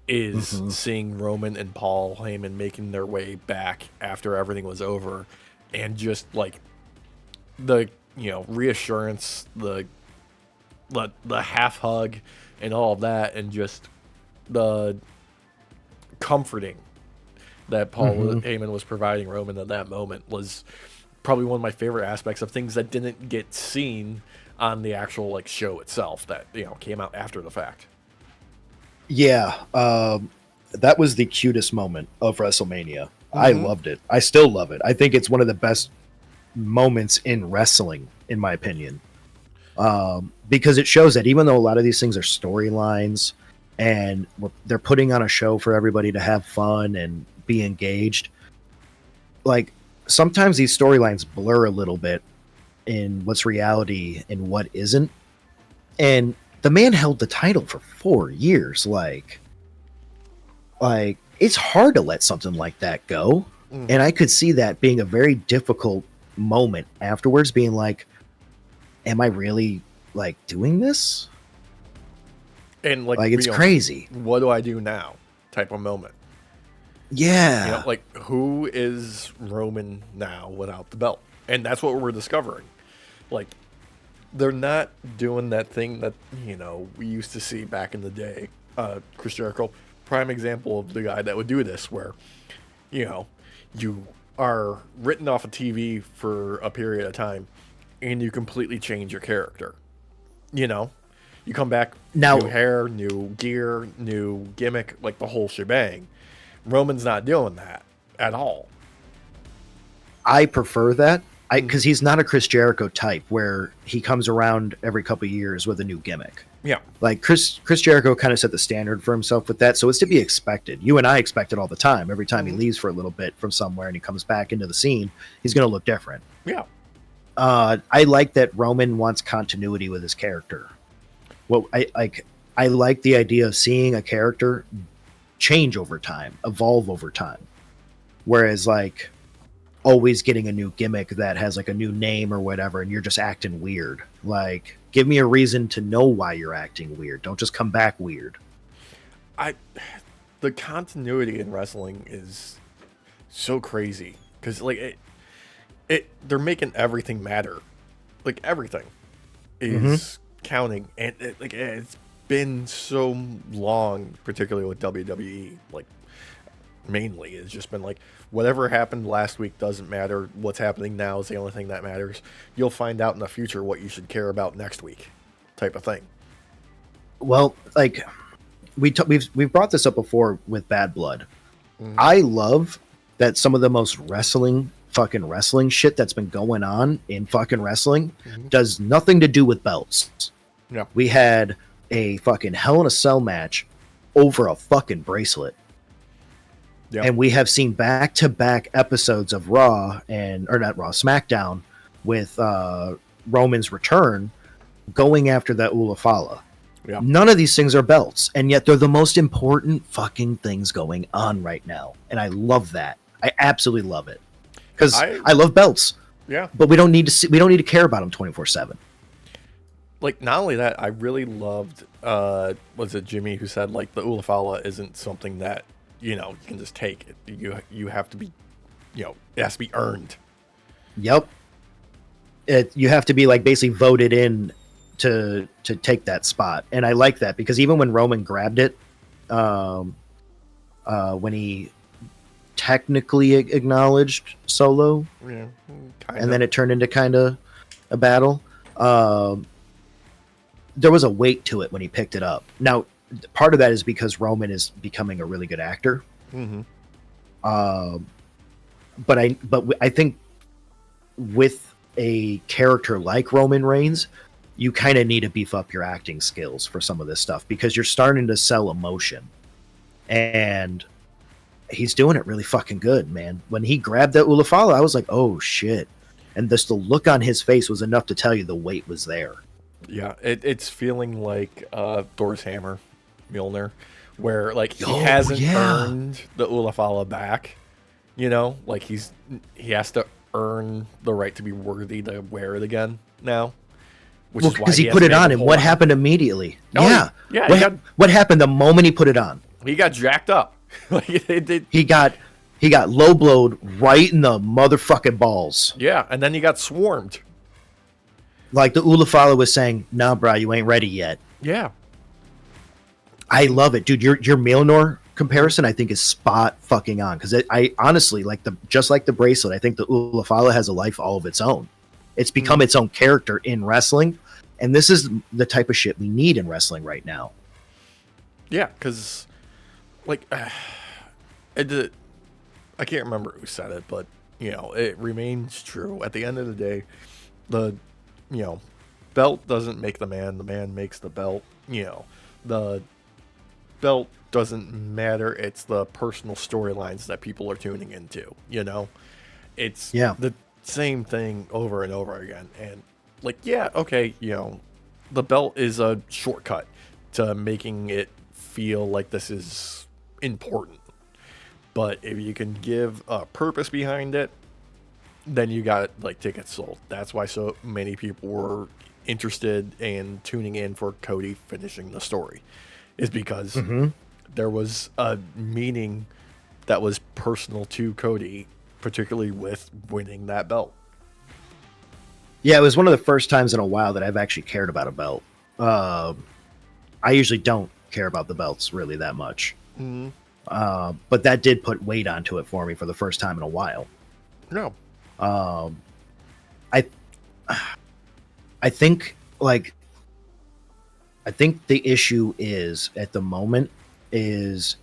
[SPEAKER 1] is seeing Roman and Paul Heyman making their way back after everything was over, and just like the reassurance, the half hug, and all of that, and just the comforting that Paul Heyman was providing Roman at that moment was probably one of my favorite aspects of things that didn't get seen on the actual like show itself that came out after the fact.
[SPEAKER 2] Yeah, that was the cutest moment of WrestleMania. I loved it. I still love it. I think it's one of the best moments in wrestling, in my opinion, because it shows that even though a lot of these things are storylines and they're putting on a show for everybody to have fun and be engaged, like sometimes these storylines blur a little bit in what's reality and what isn't. And the man held the title for 4 years. Like it's hard to let something like that go. And I could see that being a very difficult moment afterwards, being like, am I really like doing this?
[SPEAKER 1] And like
[SPEAKER 2] it's crazy.
[SPEAKER 1] What do I do now? Type of moment.
[SPEAKER 2] Yeah.
[SPEAKER 1] Like who is Roman now without the belt? And that's what we're discovering. Like, they're not doing that thing that, we used to see back in the day. Chris Jericho, prime example of the guy that would do this, where, you are written off of TV for a period of time, and you completely change your character. You know, you come back,
[SPEAKER 2] Now,
[SPEAKER 1] new hair, new gear, new gimmick, like the whole shebang. Roman's not doing that at all.
[SPEAKER 2] I prefer that because he's not a Chris Jericho type where he comes around every couple of years with a new gimmick.
[SPEAKER 1] Yeah.
[SPEAKER 2] Like Chris Jericho kind of set the standard for himself with that, so it's to be expected. You and I expect it all the time. Every time he leaves for a little bit from somewhere and he comes back into the scene, he's going to look different.
[SPEAKER 1] Yeah.
[SPEAKER 2] I like that Roman wants continuity with his character. Well, I like the idea of seeing a character change over time, evolve over time. Whereas like always getting a new gimmick that has like a new name or whatever, and you're just acting weird. Like, give me a reason to know why you're acting weird. Don't just come back weird.
[SPEAKER 1] The continuity in wrestling is so crazy because like they're making everything matter. Like everything is counting, and it's been so long, particularly with WWE. Like mainly, it's just been like whatever happened last week doesn't matter. What's happening now is the only thing that matters. You'll find out in the future what you should care about next week, type of thing.
[SPEAKER 2] Well, like we've brought this up before with Bad Blood. I love that some of the most fucking wrestling shit that's been going on in fucking wrestling does nothing to do with belts.
[SPEAKER 1] Yeah.
[SPEAKER 2] We had a fucking Hell in a Cell match over a fucking bracelet.
[SPEAKER 1] Yep.
[SPEAKER 2] And we have seen back-to-back episodes of SmackDown with Roman's return going after that Ulafala.
[SPEAKER 1] Yeah.
[SPEAKER 2] None of these things are belts, and yet they're the most important fucking things going on right now. And I love that. I absolutely love it. Because I love belts.
[SPEAKER 1] Yeah.
[SPEAKER 2] But we don't need to care about them 24/7.
[SPEAKER 1] Like, not only that, I really loved, was it Jimmy who said, like, the Ulafala isn't something that, you can just take it. You have to be, it has to be earned.
[SPEAKER 2] Yep. You have to be, like, basically voted in to take that spot. And I like that, because even when Roman grabbed it, when he technically acknowledged Solo, and then it turned into kind of a battle, there was a weight to it when he picked it up. Now, part of that is because Roman is becoming a really good actor. But I think with a character like Roman Reigns, you kind of need to beef up your acting skills for some of this stuff, because you're starting to sell emotion, and he's doing it really fucking good, man. When he grabbed that Ulafala, I was like, oh shit. And the look on his face was enough to tell you the weight was there.
[SPEAKER 1] Yeah, it's feeling like Thor's hammer, Mjolnir, where like he hasn't earned the Ulafala back. Like he has to earn the right to be worthy to wear it again now. Which is
[SPEAKER 2] because he put it on, and what happened immediately? What happened the moment he put it on?
[SPEAKER 1] He got jacked up.
[SPEAKER 2] He got low blowed right in the motherfucking balls.
[SPEAKER 1] Yeah, and then he got swarmed.
[SPEAKER 2] Like the Ulafala was saying, "Nah, bro, you ain't ready yet."
[SPEAKER 1] Yeah,
[SPEAKER 2] I love it, dude. Your Mjolnir comparison, I think, is spot fucking on, because I honestly just like the bracelet. I think the Ulafala has a life all of its own. It's become its own character in wrestling, and this is the type of shit we need in wrestling right now.
[SPEAKER 1] Yeah, because like I can't remember who said it, but it remains true. At the end of the day, the belt doesn't make the man makes the belt. The belt doesn't matter. It's the personal storylines that people are tuning into. It's the same thing over and over again. And the belt is a shortcut to making it feel like this is important. But if you can give a purpose behind it, then you got tickets sold. That's why so many people were interested in tuning in for Cody finishing the story, is because there was a meaning that was personal to Cody, particularly with winning that belt.
[SPEAKER 2] Yeah, it was one of the first times in a while that I've actually cared about a belt. I usually don't care about the belts really that much. But that did put weight onto it for me for the first time in a while.
[SPEAKER 1] No.
[SPEAKER 2] Um, I I think like I think the issue is at the moment is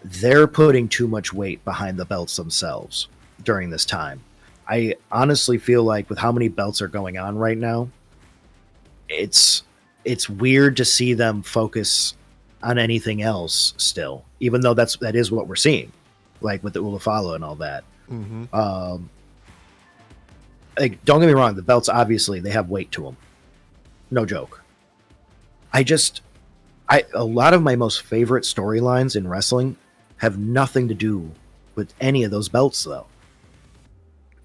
[SPEAKER 2] they're putting too much weight behind the belts themselves during this time. I honestly feel like with how many belts are going on right now, it's it's weird to see them focus on anything else still, even though that is what we're seeing, like with the Ulafala and all that.
[SPEAKER 1] Mm-hmm.
[SPEAKER 2] Um, like, don't get me wrong, the belts obviously they have weight to them, no joke. I just a lot of my most favorite storylines in wrestling have nothing to do with any of those belts though.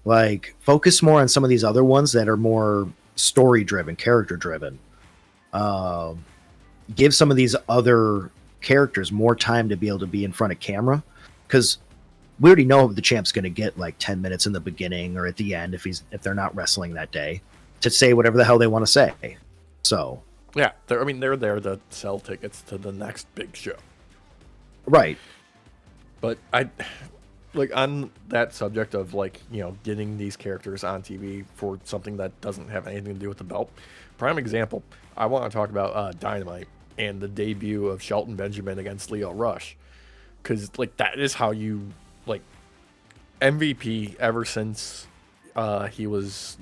[SPEAKER 2] Like focus more on some of these other ones that are more story driven, character driven. Um, give some of these other characters more time to be able to be in front of camera because we already know the champ's going to get like 10 minutes in the beginning or at the end if they're not wrestling that day to say whatever the hell they want to say. So
[SPEAKER 1] Yeah, they're there to sell tickets to the next big show.
[SPEAKER 2] right.
[SPEAKER 1] But I like on that subject of like getting these characters on TV for something that doesn't have anything to do with the belt. Prime example, I want to talk about Dynamite and the debut of Shelton Benjamin against Leo Rush, because like that is how you like MVP ever since he was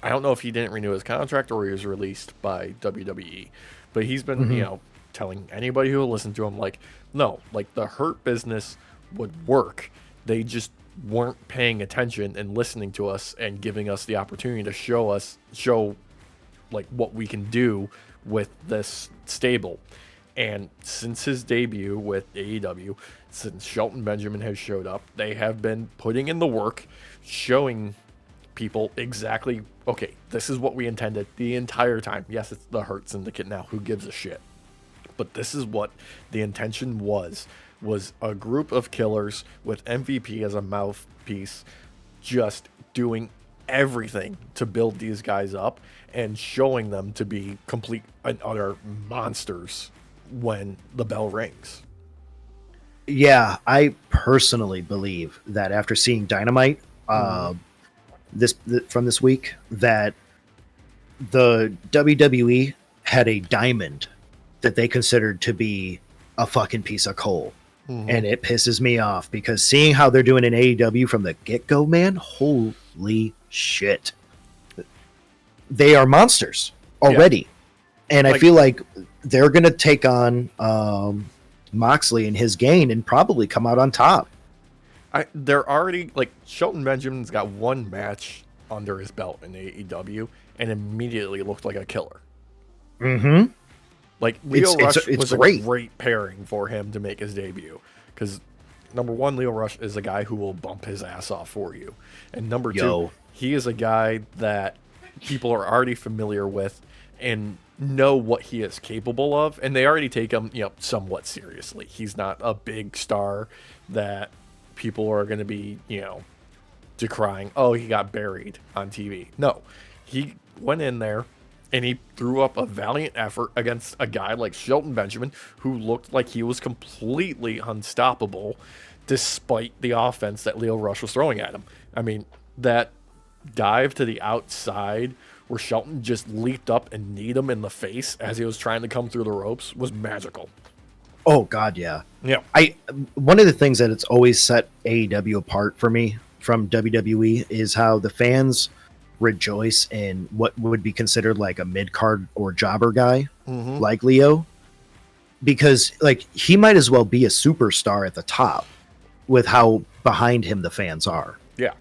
[SPEAKER 1] I don't know if he didn't renew his contract or he was released by WWE, but he's been,
[SPEAKER 2] Mm-hmm.
[SPEAKER 1] telling anybody who will listen to him, like, no, like the Hurt Business would work. They just weren't paying attention and listening to us and giving us the opportunity to show like what we can do with this stable. And since his debut with AEW, since Shelton Benjamin has showed up, they have been putting in the work, showing people exactly, okay, this is what we intended the entire time. Yes, it's the Hurt Syndicate now. Who gives a shit? But this is what the intention was a group of killers with MVP as a mouthpiece, just doing everything to build these guys up and showing them to be complete and utter monsters when the bell rings.
[SPEAKER 2] Yeah, I personally believe that after seeing Dynamite,
[SPEAKER 1] Mm-hmm.
[SPEAKER 2] from this week, that the WWE had a diamond that they considered to be a fucking piece of coal.
[SPEAKER 1] Mm-hmm.
[SPEAKER 2] And it pisses me off because seeing how they're doing in AEW from the get go, man, holy shit. They are monsters
[SPEAKER 1] Yeah,
[SPEAKER 2] already. And I
[SPEAKER 1] like
[SPEAKER 2] feel like they're going to take on Moxley and his gain and probably come out on top.
[SPEAKER 1] they're already like Shelton Benjamin's got one match under his belt in AEW and immediately looked like a killer.
[SPEAKER 2] Mm-hmm.
[SPEAKER 1] Like Leo Rush
[SPEAKER 2] It's
[SPEAKER 1] was a
[SPEAKER 2] great.
[SPEAKER 1] great pairing for him to make his debut because number one, Leo Rush is a guy who will bump his ass off for you, and number two,
[SPEAKER 2] Yo.
[SPEAKER 1] he is a guy that people are already familiar with and know what he is capable of, and they already take him, somewhat seriously. He's not a big star that people are going to be, decrying. Oh, he got buried on TV. No, he went in there and he threw up a valiant effort against a guy like Shelton Benjamin, who looked like he was completely unstoppable despite the offense that Leo Rush was throwing at him. I mean, that dive to the outside where Shelton just leaped up and kneed him in the face as he was trying to come through the ropes was magical.
[SPEAKER 2] Oh God, yeah.
[SPEAKER 1] Yeah.
[SPEAKER 2] I One of the things that it's always set AEW apart for me from WWE is how the fans rejoice in what would be considered like a mid card or jobber guy
[SPEAKER 1] Mm-hmm.
[SPEAKER 2] like Leo, because like he might as well be a superstar at the top with how behind him the fans are.
[SPEAKER 1] Yeah.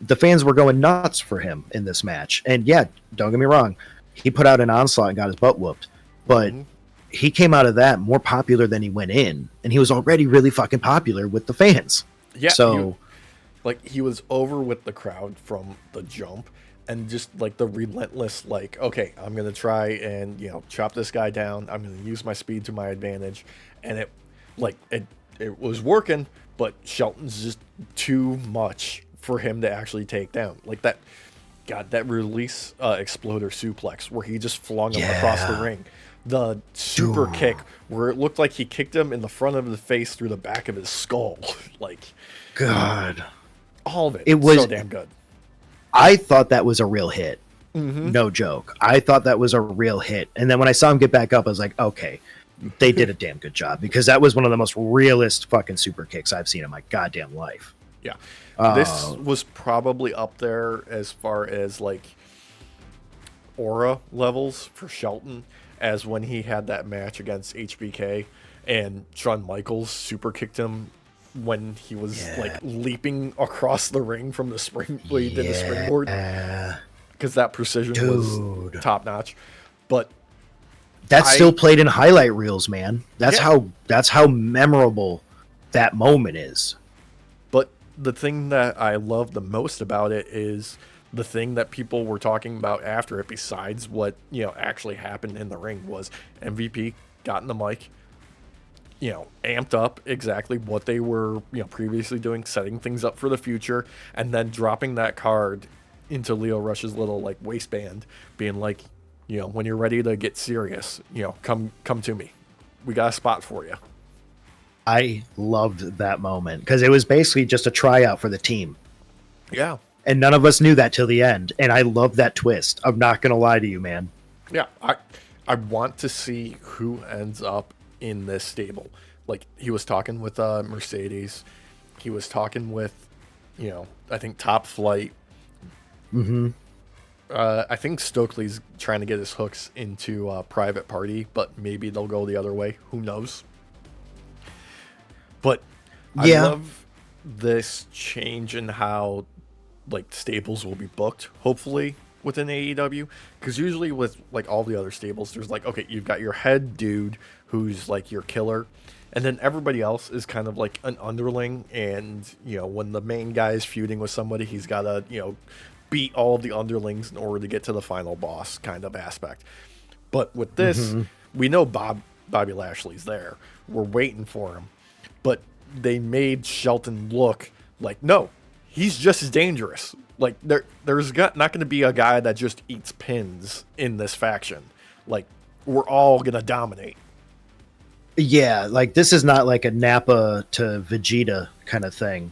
[SPEAKER 2] The fans were going nuts for him in this match, and yeah, don't get me wrong, he put out an onslaught and got his butt whooped, but
[SPEAKER 1] Mm-hmm.
[SPEAKER 2] he came out of that more popular than he went in, and he was already really fucking popular with the fans.
[SPEAKER 1] Yeah.
[SPEAKER 2] So
[SPEAKER 1] He was over with the crowd from the jump, and just like the relentless, like, okay, I'm gonna try and chop this guy down. I'm gonna use my speed to my advantage, and it was working, but Shelton's just too much for him to actually take down. Like that, God, that release exploder suplex where he just flung him across the
[SPEAKER 2] yeah,
[SPEAKER 1] ring. The super
[SPEAKER 2] dude,
[SPEAKER 1] kick where it looked like he kicked him in the front of the face through the back of his skull. Like,
[SPEAKER 2] God,
[SPEAKER 1] All of it.
[SPEAKER 2] It was
[SPEAKER 1] so damn good.
[SPEAKER 2] I thought that was a real hit.
[SPEAKER 1] Mm-hmm.
[SPEAKER 2] No joke. I thought that was a real hit. And then when I saw him get back up, I was like, okay, they did a damn good job, because that was one of the most realist fucking super kicks I've seen in my goddamn life.
[SPEAKER 1] Yeah. This was probably up there as far as like aura levels for Shelton, as when he had that match against HBK and Shawn Michaels super kicked him when he was like leaping across the ring from the spring, well, he did the springboard, because that precision was top notch. But
[SPEAKER 2] that's still played in highlight reels, man. That's how memorable that moment is.
[SPEAKER 1] But the thing that I love the most about it is the thing that people were talking about after it, besides what, actually happened in the ring, was MVP got in the mic, amped up exactly what they were, previously doing, setting things up for the future, and then dropping that card into Lio Rush's little like waistband, being like, when you're ready to get serious, come to me. We got a spot for you.
[SPEAKER 2] I loved that moment because it was basically just a tryout for the team.
[SPEAKER 1] Yeah.
[SPEAKER 2] And none of us knew that till the end. And I love that twist. I'm not going to lie to you, man.
[SPEAKER 1] Yeah. I want to see who ends up in this stable. Like, he was talking with Mercedes. He was talking with, I think Top Flight.
[SPEAKER 2] Mm-hmm.
[SPEAKER 1] I think Stokely's trying to get his hooks into Private Party, but maybe they'll go the other way. Who knows? But I love this change in how like stables will be booked, hopefully, within AEW. Because usually with like all the other stables, there's like, okay, you've got your head dude who's like your killer, and then everybody else is kind of like an underling. And when the main guy is feuding with somebody, he's got to beat all of the underlings in order to get to the final boss kind of aspect. But with this, we know Bobby Lashley's there. We're waiting for him. But they made Shelton look like, no, he's just as dangerous. Like, there's not going to be a guy that just eats pins in this faction. Like, we're all going to dominate.
[SPEAKER 2] Yeah, like, this is not like a Nappa to Vegeta kind of thing.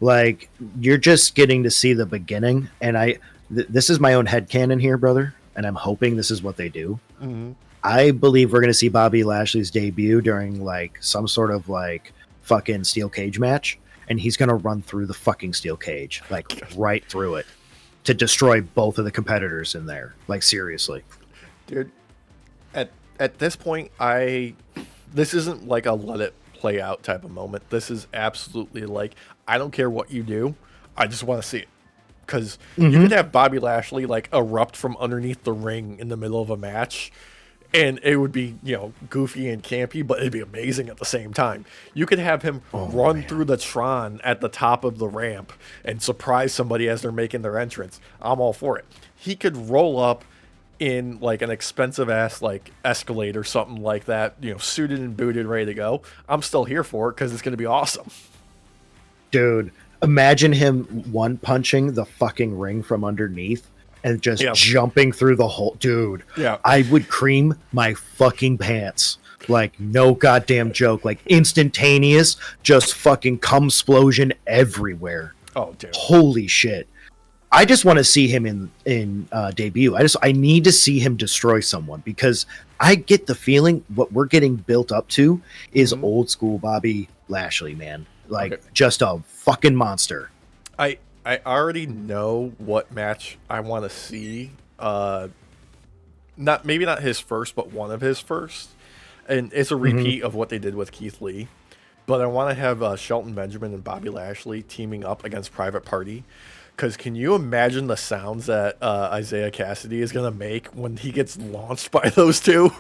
[SPEAKER 2] Like, you're just getting to see the beginning. And this is my own headcanon here, brother. And I'm hoping this is what they do. I believe we're going to see Bobby Lashley's debut during like some sort of like fucking steel cage match. And he's going to run through the fucking steel cage, like right through it, to destroy both of the competitors in there. Like, seriously.
[SPEAKER 1] Dude, at this point, this isn't like a let it play out type of moment. This is absolutely like, I don't care what you do. I just want to see it. Because you could have Bobby Lashley like erupt from underneath the ring in the middle of a match, and it would be, goofy and campy, but it'd be amazing at the same time. You could have him run through the Tron at the top of the ramp and surprise somebody as they're making their entrance. I'm all for it. He could roll up in like an expensive ass like Escalade or something like that, suited and booted, ready to go. I'm still here for it because it's going to be awesome.
[SPEAKER 2] Dude, imagine him one punching the fucking ring from underneath and just jumping through the whole... Dude, I would cream my fucking pants. Like, no goddamn joke. Like, instantaneous, just fucking cum explosion everywhere.
[SPEAKER 1] Oh, dude.
[SPEAKER 2] Holy shit. I just want to see him in debut. I need to see him destroy someone, because I get the feeling what we're getting built up to is old school Bobby Lashley, man. Like, just a fucking monster.
[SPEAKER 1] I already know what match I want to see. Maybe not his first, but one of his first. And it's a repeat of what they did with Keith Lee. But I want to have Shelton Benjamin and Bobby Lashley teaming up against Private Party. Because can you imagine the sounds that Isaiah Cassidy is going to make when he gets launched by those two?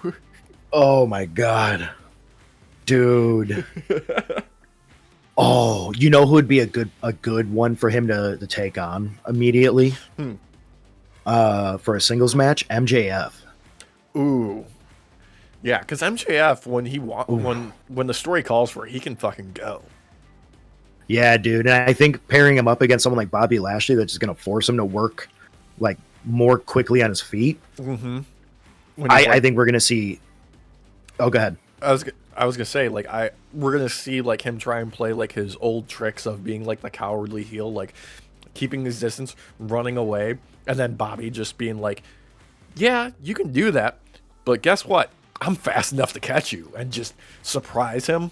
[SPEAKER 2] Oh, my God. Dude. Oh, you know who would be a good one for him to take on immediately? For a singles match? MJF.
[SPEAKER 1] Ooh. Yeah, because MJF, when the story calls for it, he can fucking go.
[SPEAKER 2] Yeah, dude. And I think pairing him up against someone like Bobby Lashley, that's just going to force him to work like more quickly on his feet.
[SPEAKER 1] Mm-hmm.
[SPEAKER 2] I think we're going to see... Oh, go ahead.
[SPEAKER 1] I was I was gonna say, like, we're gonna see like him try and play like his old tricks of being like the cowardly heel, like keeping his distance, running away, and then Bobby just being like, "Yeah, you can do that, but guess what? I'm fast enough to catch you," and just surprise him.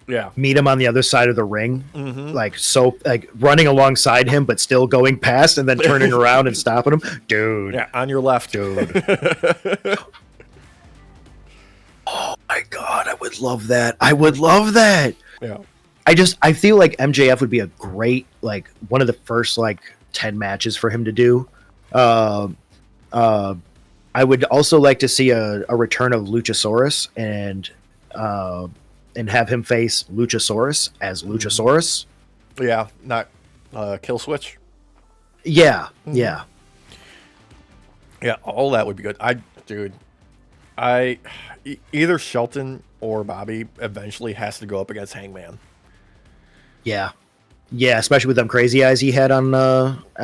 [SPEAKER 1] Yeah.
[SPEAKER 2] Meet him on the other side of the ring,
[SPEAKER 1] Mm-hmm.
[SPEAKER 2] like running alongside him, but still going past, and then turning around and stopping him, dude.
[SPEAKER 1] Yeah, on your left,
[SPEAKER 2] dude. Oh my god, I would love that. I would love that.
[SPEAKER 1] Yeah.
[SPEAKER 2] I feel like MJF would be a great, like, one of the first like 10 matches for him to do. Uh, uh, I would also like to see a return of Luchasaurus and have him face Luchasaurus as Luchasaurus.
[SPEAKER 1] Yeah, not Kill Switch.
[SPEAKER 2] Yeah, yeah.
[SPEAKER 1] Yeah, all that would be good. Either Shelton or Bobby eventually has to go up against Hangman.
[SPEAKER 2] Yeah. Yeah, especially with them crazy eyes he had on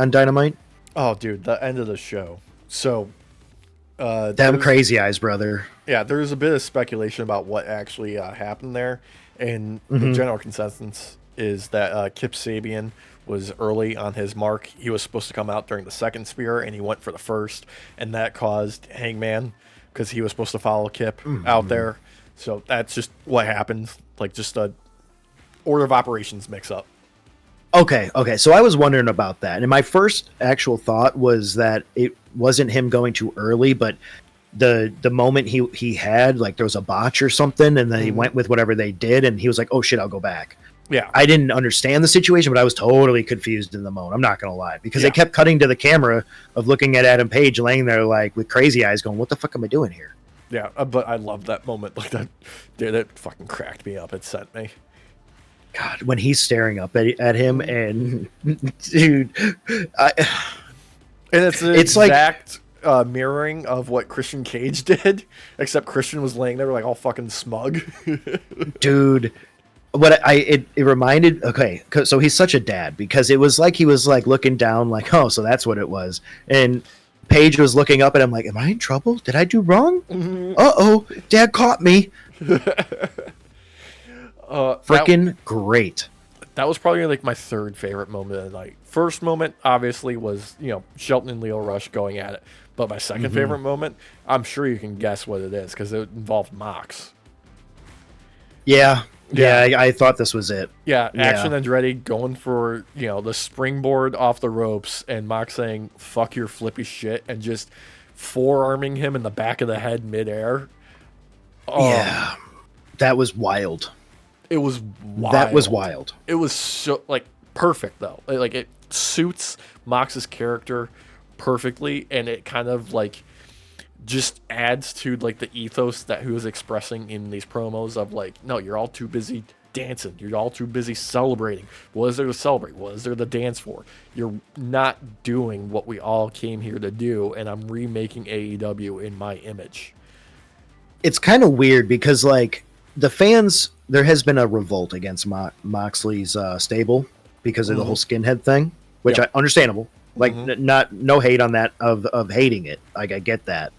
[SPEAKER 2] Dynamite.
[SPEAKER 1] Oh, dude, the end of the show. So,
[SPEAKER 2] Them crazy eyes, brother.
[SPEAKER 1] yeah, there's a bit of speculation about what actually happened there, and the general consensus is that Kip Sabian was early on his mark. He was supposed to come out during the second spear, and he went for the first, and that caused Hangman, because he was supposed to follow Kip out there. So that's just what happened, like just a order of operations mix-up.
[SPEAKER 2] Okay. So I was wondering about that, and my first actual thought was that it wasn't him going too early, but the moment he had, like, there was a botch or something, and then he went with whatever they did, and he was like, "Oh shit, I'll go back."
[SPEAKER 1] Yeah,
[SPEAKER 2] I didn't understand the situation, but I was totally confused in the moment. I'm not gonna lie, because they kept cutting to the camera of looking at Adam Page laying there like with crazy eyes, going, "What the fuck am I doing here?"
[SPEAKER 1] yeah, but I love that moment. Like that, dude, that fucking cracked me up. It sent me.
[SPEAKER 2] God, when he's staring up at him, and dude,
[SPEAKER 1] And it's the exact mirroring of what Christian Cage did, except Christian was laying there like all fucking smug.
[SPEAKER 2] dude, it reminded. Okay, so he's such a dad, because it was like he was like looking down, like, oh, so that's what it was, and Paige was looking up at him like, am I in trouble? Did I do wrong? Uh-oh, Dad caught me. Freaking great.
[SPEAKER 1] That was probably like my third favorite moment of the night. First moment obviously was, Shelton and Leo Rush going at it, but my second favorite moment, I'm sure you can guess what it is, because it involved Mox.
[SPEAKER 2] Yeah, I thought this was it.
[SPEAKER 1] Yeah, Action Andretti going for, the springboard off the ropes, and Mox saying, "Fuck your flippy shit," and just forearming him in the back of the head midair.
[SPEAKER 2] Yeah, that was wild.
[SPEAKER 1] It was wild.
[SPEAKER 2] That was wild.
[SPEAKER 1] It was so, like, perfect, though. Like, it suits Mox's character perfectly, and it kind of, like, just adds to, like, the ethos that he was expressing in these promos of, like, no, you're all too busy dancing. You're all too busy celebrating. What is there to celebrate? What is there to dance for? You're not doing what we all came here to do, and I'm remaking AEW in my image.
[SPEAKER 2] It's kind of weird, because, like, the fans, there has been a revolt against Moxley's stable because of the whole skinhead thing, which I understandable. Like, no hate on that of hating it. Like, I get that.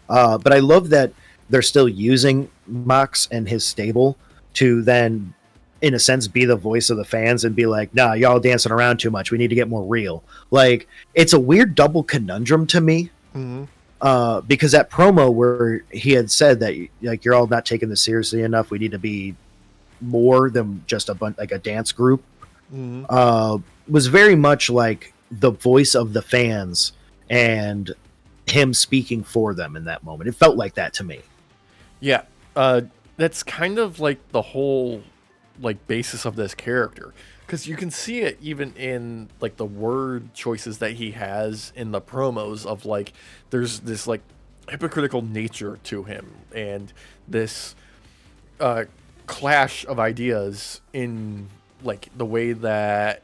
[SPEAKER 2] But I love that they're still using Mox and his stable to then, in a sense, be the voice of the fans and be like, nah, y'all dancing around too much. We need to get more real. Like, it's a weird double conundrum to me. Because that promo where he had said that, like, you're all not taking this seriously enough, we need to be more than just a dance group, was very much like the voice of the fans and him speaking for them in that moment. It felt like that to me.
[SPEAKER 1] Yeah, that's kind of like the whole, like, basis of this character, because you can see it even in, like, the word choices that he has in the promos of, like, there's this, like, hypocritical nature to him, and this clash of ideas in, like, the way that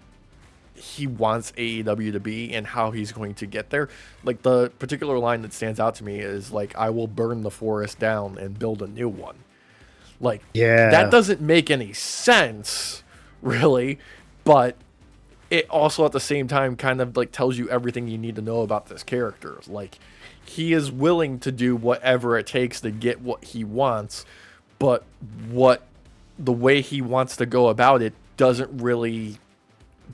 [SPEAKER 1] he wants AEW to be and how he's going to get there. Like, the particular line that stands out to me is, like, I will burn the forest down and build a new one. Like, that doesn't make any sense, really, but it also at the same time kind of, like, tells you everything you need to know about this character. Like, he is willing to do whatever it takes to get what he wants, but the way he wants to go about it doesn't really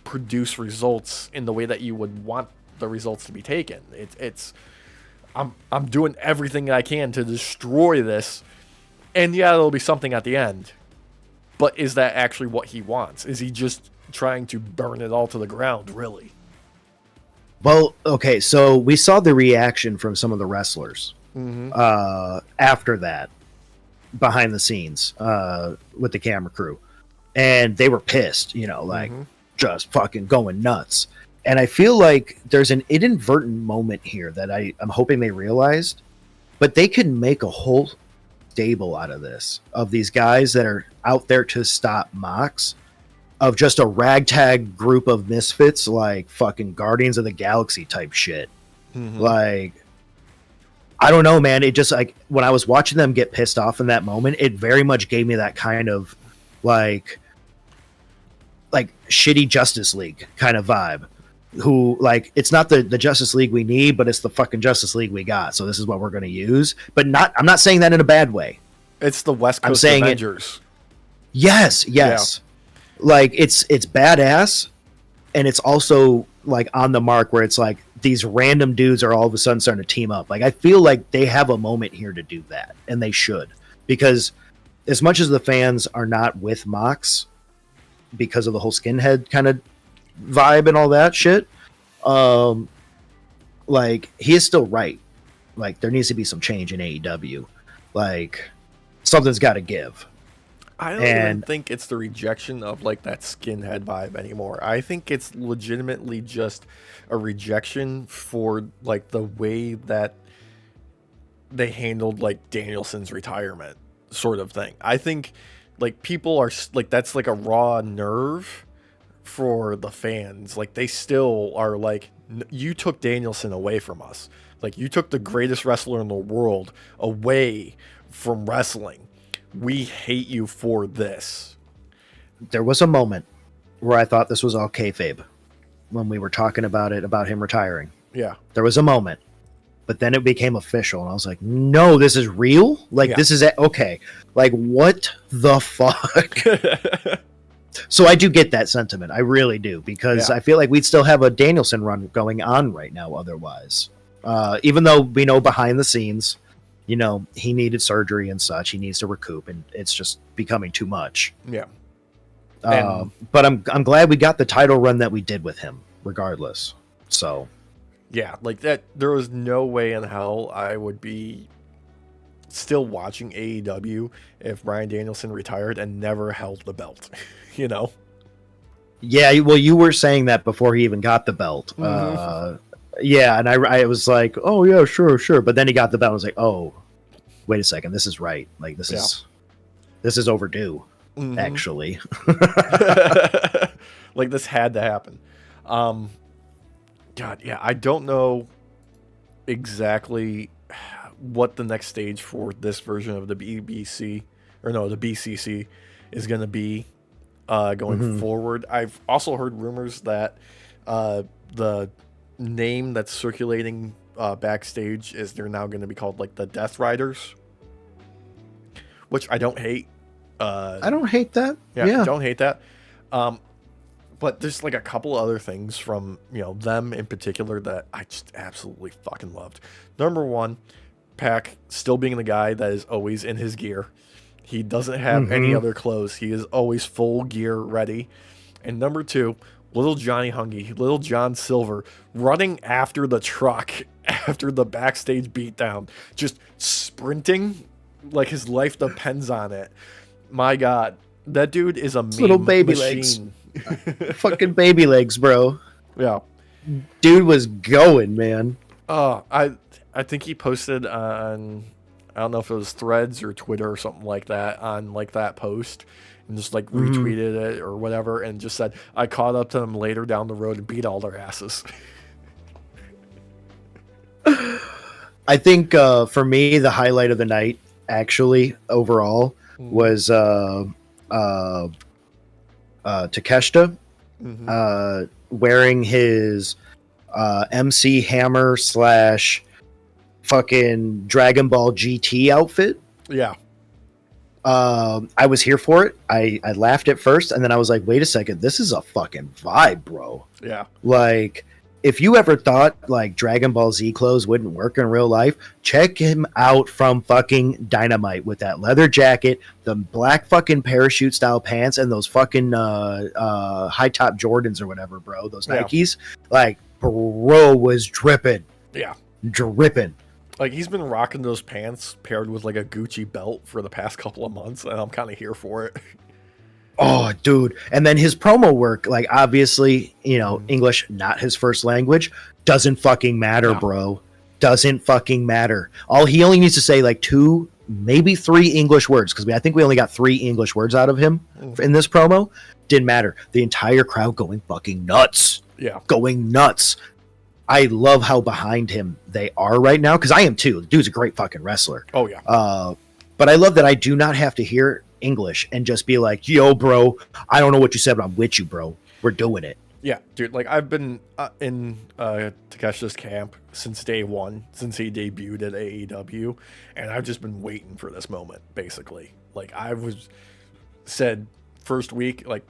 [SPEAKER 1] produce results in the way that you would want the results to be taken. I'm doing everything I can to destroy this, and yeah, there'll be something at the end. But is that actually what he wants? Is he just trying to burn it all to the ground, really?
[SPEAKER 2] Well, okay, so we saw the reaction from some of the wrestlers after that, behind the scenes, with the camera crew. And they were pissed, like just fucking going nuts. And I feel like there's an inadvertent moment here that I'm hoping they realized, but they could make a whole stable out of this, of these guys that are out there to stop Mox, of just a ragtag group of misfits, like fucking Guardians of the Galaxy type shit. Like, I don't know, man. It just, like, when I was watching them get pissed off in that moment, it very much gave me that kind of like shitty Justice League kind of vibe. Who, like, it's not the Justice League we need, but it's the fucking Justice League we got. So this is what we're going to use. But I'm not saying that in a bad way.
[SPEAKER 1] It's the West Coast Avengers.
[SPEAKER 2] Yes. Yeah. Like, it's badass, and it's also like on the mark where it's like these random dudes are all of a sudden starting to team up. Like, I feel like they have a moment here to do that, and they should, because as much as the fans are not with Mox because of the whole skinhead kind of vibe and all that shit, like, he is still right. Like, there needs to be some change in AEW. Like, something's got to give.
[SPEAKER 1] I don't even think it's the rejection of, like, that skinhead vibe anymore. I think it's legitimately just a rejection for, like, the way that they handled, like, Danielson's retirement sort of thing. I think, like, people are, like, that's like a raw nerve for the fans. Like, they still are like, you took Danielson away from us. Like, you took the greatest wrestler in the world away from wrestling. We hate you for this.
[SPEAKER 2] There was a moment where I thought this was all kayfabe when we were talking about it, about him retiring.
[SPEAKER 1] Yeah.
[SPEAKER 2] There was a moment, but then it became official, and I was like, no, this is real? Like, this is okay. Like, what the fuck? So I do get that sentiment. I really do, because I feel like we'd still have a Danielson run going on right now otherwise. Even though we know behind the scenes, he needed surgery and such. He needs to recoup, and it's just becoming too much.
[SPEAKER 1] Yeah.
[SPEAKER 2] But I'm glad we got the title run that we did with him, regardless. So.
[SPEAKER 1] Yeah, like that. There was no way in hell I would be still watching AEW if Bryan Danielson retired and never held the belt.
[SPEAKER 2] Yeah, well, you were saying that before he even got the belt. Yeah, and I was like, oh yeah, sure. But then he got the belt, and I was like, oh, wait a second, this is right. Like, this is overdue, actually.
[SPEAKER 1] Like, this had to happen. God, yeah, I don't know exactly what the next stage for this version of the BBC, or no, the BCC is going to be going forward. I've also heard rumors that the name that's circulating backstage is they're now going to be called, like, the Death Riders, which I don't hate.
[SPEAKER 2] I don't hate that.
[SPEAKER 1] Yeah, I don't hate that. But there's, like, a couple other things from, them in particular that I just absolutely fucking loved. Number one, Pac still being the guy that is always in his gear. He doesn't have any other clothes. He is always full gear ready. And number two, little Johnny Hungy, little John Silver, running after the truck after the backstage beatdown, just sprinting like his life depends on it. My God, that dude is a meme
[SPEAKER 2] little baby
[SPEAKER 1] machine.
[SPEAKER 2] Legs. Fucking baby legs, bro.
[SPEAKER 1] Yeah.
[SPEAKER 2] Dude was going, man.
[SPEAKER 1] I think he posted on, I don't know if it was Threads or Twitter or something like that, on, like, that post, and just, like, retweeted it or whatever, and just said, I caught up to them later down the road and beat all their asses.
[SPEAKER 2] I think for me, the highlight of the night, actually, overall, was Takeshita wearing his MC Hammer / fucking Dragon Ball GT outfit.
[SPEAKER 1] Yeah.
[SPEAKER 2] I was here for it. I laughed at first, and then I was like, wait a second, this is a fucking vibe, bro.
[SPEAKER 1] Yeah.
[SPEAKER 2] Like, if you ever thought like Dragon Ball Z clothes wouldn't work in real life, check him out from fucking Dynamite with that leather jacket, the black fucking parachute style pants, and those fucking high top Jordans or whatever, bro. Those Nikes. Like, bro was dripping.
[SPEAKER 1] Yeah.
[SPEAKER 2] Dripping.
[SPEAKER 1] Like, he's been rocking those pants paired with like a Gucci belt for the past couple of months, and I'm kind of here for it.
[SPEAKER 2] Oh, dude. And then his promo work, like, obviously, you know, English, not his first language, doesn't fucking matter, bro. Doesn't fucking matter. He only needs to say, like, 2, maybe 3 English words, because I think we only got 3 English words out of him in this promo. Didn't matter. The entire crowd going fucking nuts.
[SPEAKER 1] Yeah.
[SPEAKER 2] Going nuts. I love how behind him they are right now, because I am too. The dude's a great fucking wrestler.
[SPEAKER 1] Oh, yeah.
[SPEAKER 2] But I love that I do not have to hear English and just be like, yo, bro, I don't know what you said, but I'm with you, bro. We're doing it.
[SPEAKER 1] Yeah, dude, like, I've been in Takeshi's camp since day one, since he debuted at AEW, and I've just been waiting for this moment, basically. Like, I was said first week, like,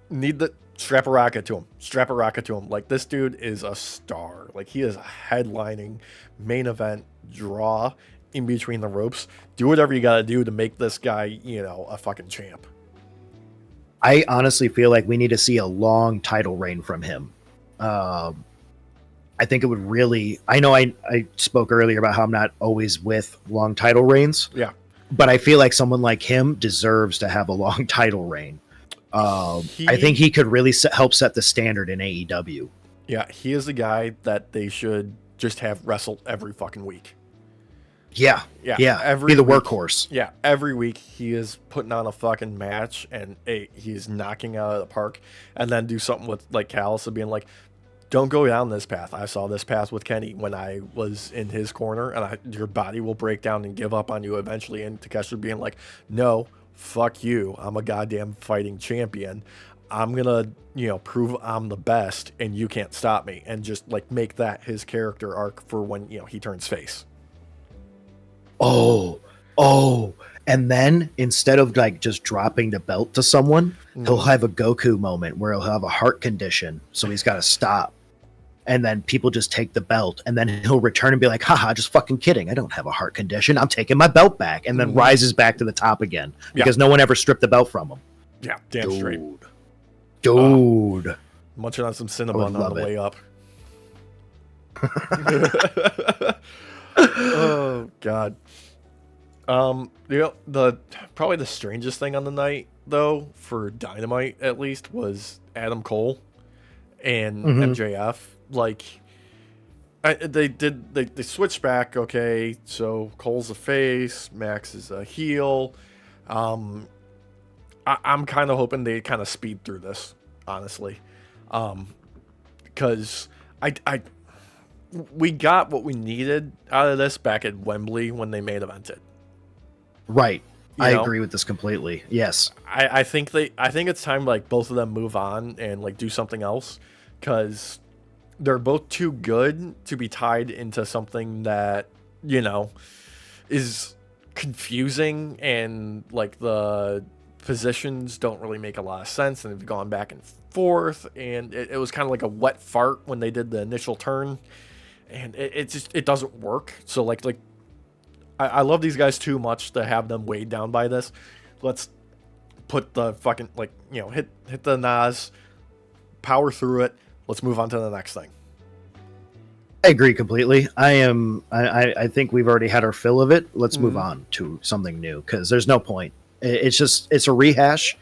[SPEAKER 1] need the strap a rocket to him. Strap a rocket to him. Like, this dude is a star. Like, he is a headlining main event draw in between the ropes. Do whatever you gotta do to make this guy, you know, a fucking champ.
[SPEAKER 2] I honestly feel like we need to see a long title reign from him. I think it would really... I know I spoke earlier about how I'm not always with long title reigns.
[SPEAKER 1] Yeah.
[SPEAKER 2] But I feel like someone like him deserves to have a long title reign. I think he could really help set the standard in AEW.
[SPEAKER 1] Yeah, he is the guy that they should just have wrestled every fucking week.
[SPEAKER 2] Yeah. Be the workhorse.
[SPEAKER 1] Yeah, every week he is putting on a fucking match, and he's knocking out of the park, and then do something with, like, Callis of being like, don't go down this path. I saw this path with Kenny when I was in his corner, and your body will break down and give up on you eventually. And Takeshi being like, no, fuck you. I'm a goddamn fighting champion. I'm gonna, you know, prove I'm the best, and you can't stop me. And just, like, make that his character arc for when, you know, he turns face.
[SPEAKER 2] Oh, and then instead of like just dropping the belt to someone, he'll have a Goku moment where he'll have a heart condition, so he's got to stop. And then people just take the belt, and then he'll return and be like, haha, just fucking kidding. I don't have a heart condition. I'm taking my belt back. And then rises back to the top again because no one ever stripped the belt from him.
[SPEAKER 1] Yeah, damn straight.
[SPEAKER 2] Dude.
[SPEAKER 1] Munching on some Cinnabon on the way up. Oh, God. You know, probably the strangest thing on the night, though, for Dynamite at least, was Adam Cole and MJF. Like, they switched back. Okay, so Cole's a face, Max is a heel. I'm kind of hoping they kind of speed through this, honestly, because we got what we needed out of this back at Wembley when they main evented.
[SPEAKER 2] Right. I agree with this completely. Yes.
[SPEAKER 1] I think it's time, like, both of them move on and, like, do something else, because they're both too good to be tied into something that, you know, is confusing, and, like, the positions don't really make a lot of sense, and they've gone back and forth, and it was kind of like a wet fart when they did the initial turn, and it doesn't work. So like I love these guys too much to have them weighed down by this. Let's put the fucking, like, you know, hit the Nas, power through it. Let's move on to the next thing.
[SPEAKER 2] I agree completely. I think we've already had our fill of it. Let's move on to something new, because there's no point. It's a rehash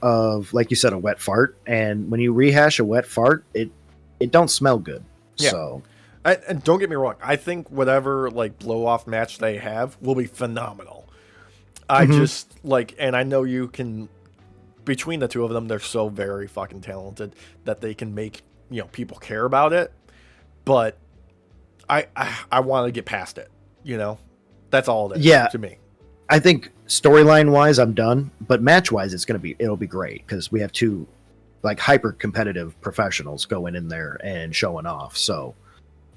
[SPEAKER 2] of, like you said, a wet fart. And when you rehash a wet fart, it don't smell good. Yeah. So.
[SPEAKER 1] And don't get me wrong, I think whatever, like, blow-off match they have will be phenomenal. I just, like, and I know you can, between the two of them, they're so very fucking talented that they can make, you know, people care about it. But I want to get past it, you know? That's all it is to me.
[SPEAKER 2] I think storyline-wise, I'm done. But match-wise, it'll be great, because we have two, like, hyper-competitive professionals going in there and showing off, so...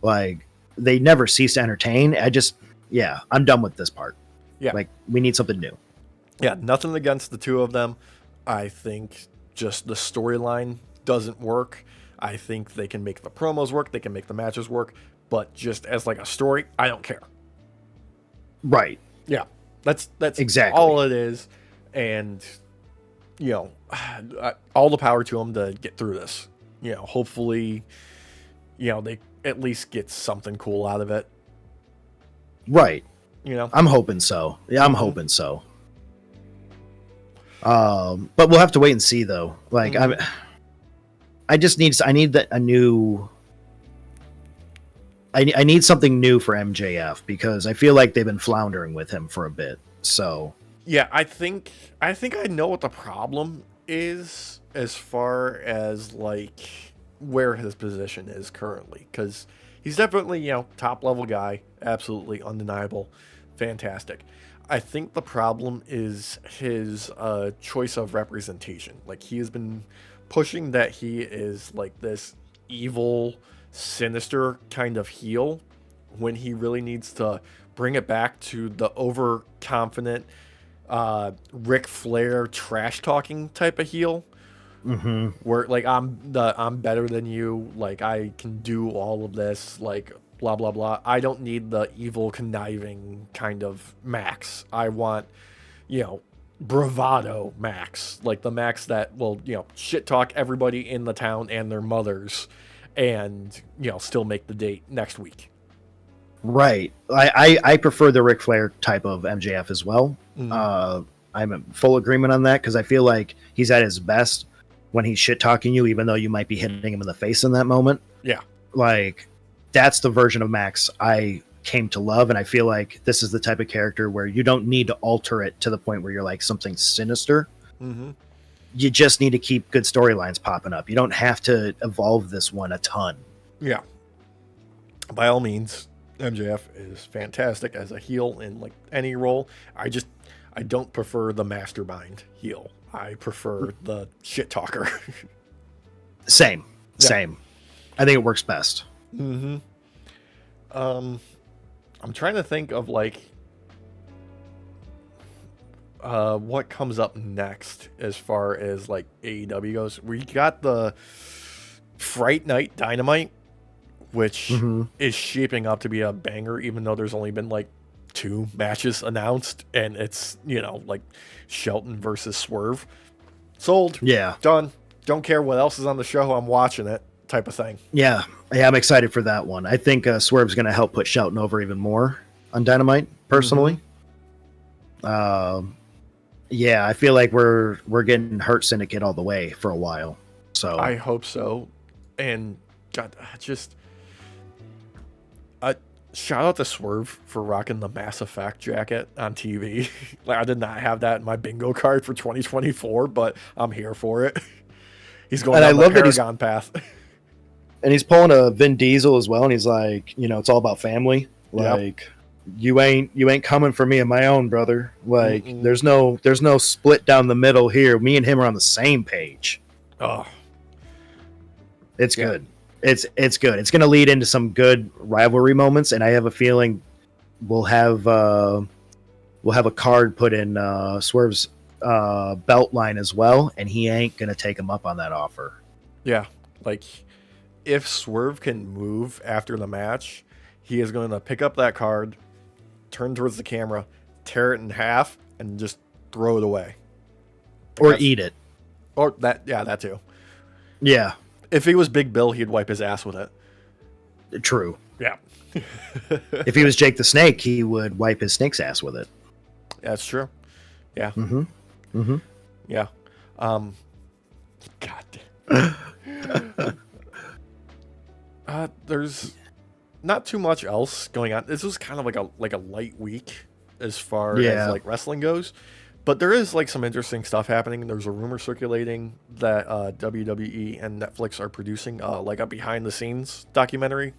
[SPEAKER 2] Like, they never cease to entertain. I'm done with this part. Yeah. Like, we need something new.
[SPEAKER 1] Yeah, nothing against the two of them. I think just the storyline doesn't work. I think they can make the promos work, they can make the matches work, but just as like a story, I don't care.
[SPEAKER 2] Right.
[SPEAKER 1] Yeah, that's
[SPEAKER 2] Exactly.
[SPEAKER 1] all it is, and you know, all the power to them to get through this. You know, hopefully, they at least get something cool out of it.
[SPEAKER 2] Right.
[SPEAKER 1] You know,
[SPEAKER 2] I'm hoping so. Yeah, I'm
[SPEAKER 1] mm-hmm.
[SPEAKER 2] hoping so. But we'll have to wait and see, though. Like,
[SPEAKER 1] Mm-hmm.
[SPEAKER 2] I need that a new. I need something new for MJF because I feel like they've been floundering with him for a bit. So
[SPEAKER 1] Yeah, I think I know what the problem is as far as like where his position is currently, because he's definitely top level guy, absolutely undeniable, fantastic. I think the problem is his choice of representation. Like, he has been pushing that he is like this evil, sinister kind of heel, when he really needs to bring it back to the overconfident Ric Flair trash talking type of heel,
[SPEAKER 2] mhm.
[SPEAKER 1] where like I'm better than you, like I can do all of this, like blah blah blah. I don't need the evil conniving kind of Max. I want, bravado Max, like the Max that will shit talk everybody in the town and their mothers, and still make the date next week.
[SPEAKER 2] Right. I prefer the Ric Flair type of MJF as well.
[SPEAKER 1] Mm,
[SPEAKER 2] I'm in full agreement on that because I feel like he's at his best when he's shit talking you, even though you might be hitting him in the face in that moment.
[SPEAKER 1] yeah.
[SPEAKER 2] Like, that's the version of Max I came to love, and I feel like this is the type of character where you don't need to alter it to the point where you're like something sinister.
[SPEAKER 1] Mm-hmm.
[SPEAKER 2] You just need to keep good storylines popping up. You don't have to evolve this one a ton.
[SPEAKER 1] Yeah. By all means, MJF is fantastic as a heel in like any role. I don't prefer the mastermind heel. I prefer the shit talker.
[SPEAKER 2] Same.
[SPEAKER 1] Yeah.
[SPEAKER 2] Same. I think it works best.
[SPEAKER 1] Mm-hmm. I'm trying to think of like what comes up next as far as like AEW goes. We got the Fright Night Dynamite, which
[SPEAKER 2] Mm-hmm.
[SPEAKER 1] is shaping up to be a banger, even though there's only been like 2 matches announced, and it's like Shelton versus Swerve. Sold.
[SPEAKER 2] Yeah.
[SPEAKER 1] Done. Don't care what else is on the show. I'm watching it, type of thing.
[SPEAKER 2] Yeah. Yeah, I'm excited for that one. I think Swerve's going to help put Shelton over even more on Dynamite, personally. Yeah, I feel like we're getting Hurt Syndicate all the way for a while. So
[SPEAKER 1] I hope so. And God, shout out to Swerve for rocking the Mass Effect jacket on TV. Like, I did not have that in my bingo card for 2024, but I'm here for it. He's going
[SPEAKER 2] And I
[SPEAKER 1] down the
[SPEAKER 2] love that he's
[SPEAKER 1] Paragon path.
[SPEAKER 2] and he's pulling a Vin Diesel as well, and he's like, it's all about family.
[SPEAKER 1] Yep.
[SPEAKER 2] Like, you ain't coming for me and my own, brother. Like,
[SPEAKER 1] Mm-mm.
[SPEAKER 2] there's no split down the middle here. Me and him are on the same page.
[SPEAKER 1] Oh,
[SPEAKER 2] It's
[SPEAKER 1] Yeah.
[SPEAKER 2] good. It's good. It's going to lead into some good rivalry moments, and I have a feeling we'll have a card put in Swerve's belt line as well, and he ain't going to take him up on that offer.
[SPEAKER 1] yeah. Like, if Swerve can move after the match, he is going to pick up that card, turn towards the camera, tear it in half, and just throw it away.
[SPEAKER 2] Or
[SPEAKER 1] That's-
[SPEAKER 2] eat it.
[SPEAKER 1] Or that too.
[SPEAKER 2] Yeah,
[SPEAKER 1] If he was Big Bill, he'd wipe his ass with it.
[SPEAKER 2] true.
[SPEAKER 1] Yeah.
[SPEAKER 2] If he was Jake the Snake, he would wipe his snake's ass with it.
[SPEAKER 1] That's true. Yeah.
[SPEAKER 2] Mm-hmm. Mm-hmm.
[SPEAKER 1] Yeah. God damn. There's not too much else going on. This was kind of like a light week as far
[SPEAKER 2] Yeah.
[SPEAKER 1] as like wrestling goes, but there is like some interesting stuff happening. There's a rumor circulating that WWE and Netflix are producing like a behind the scenes documentary,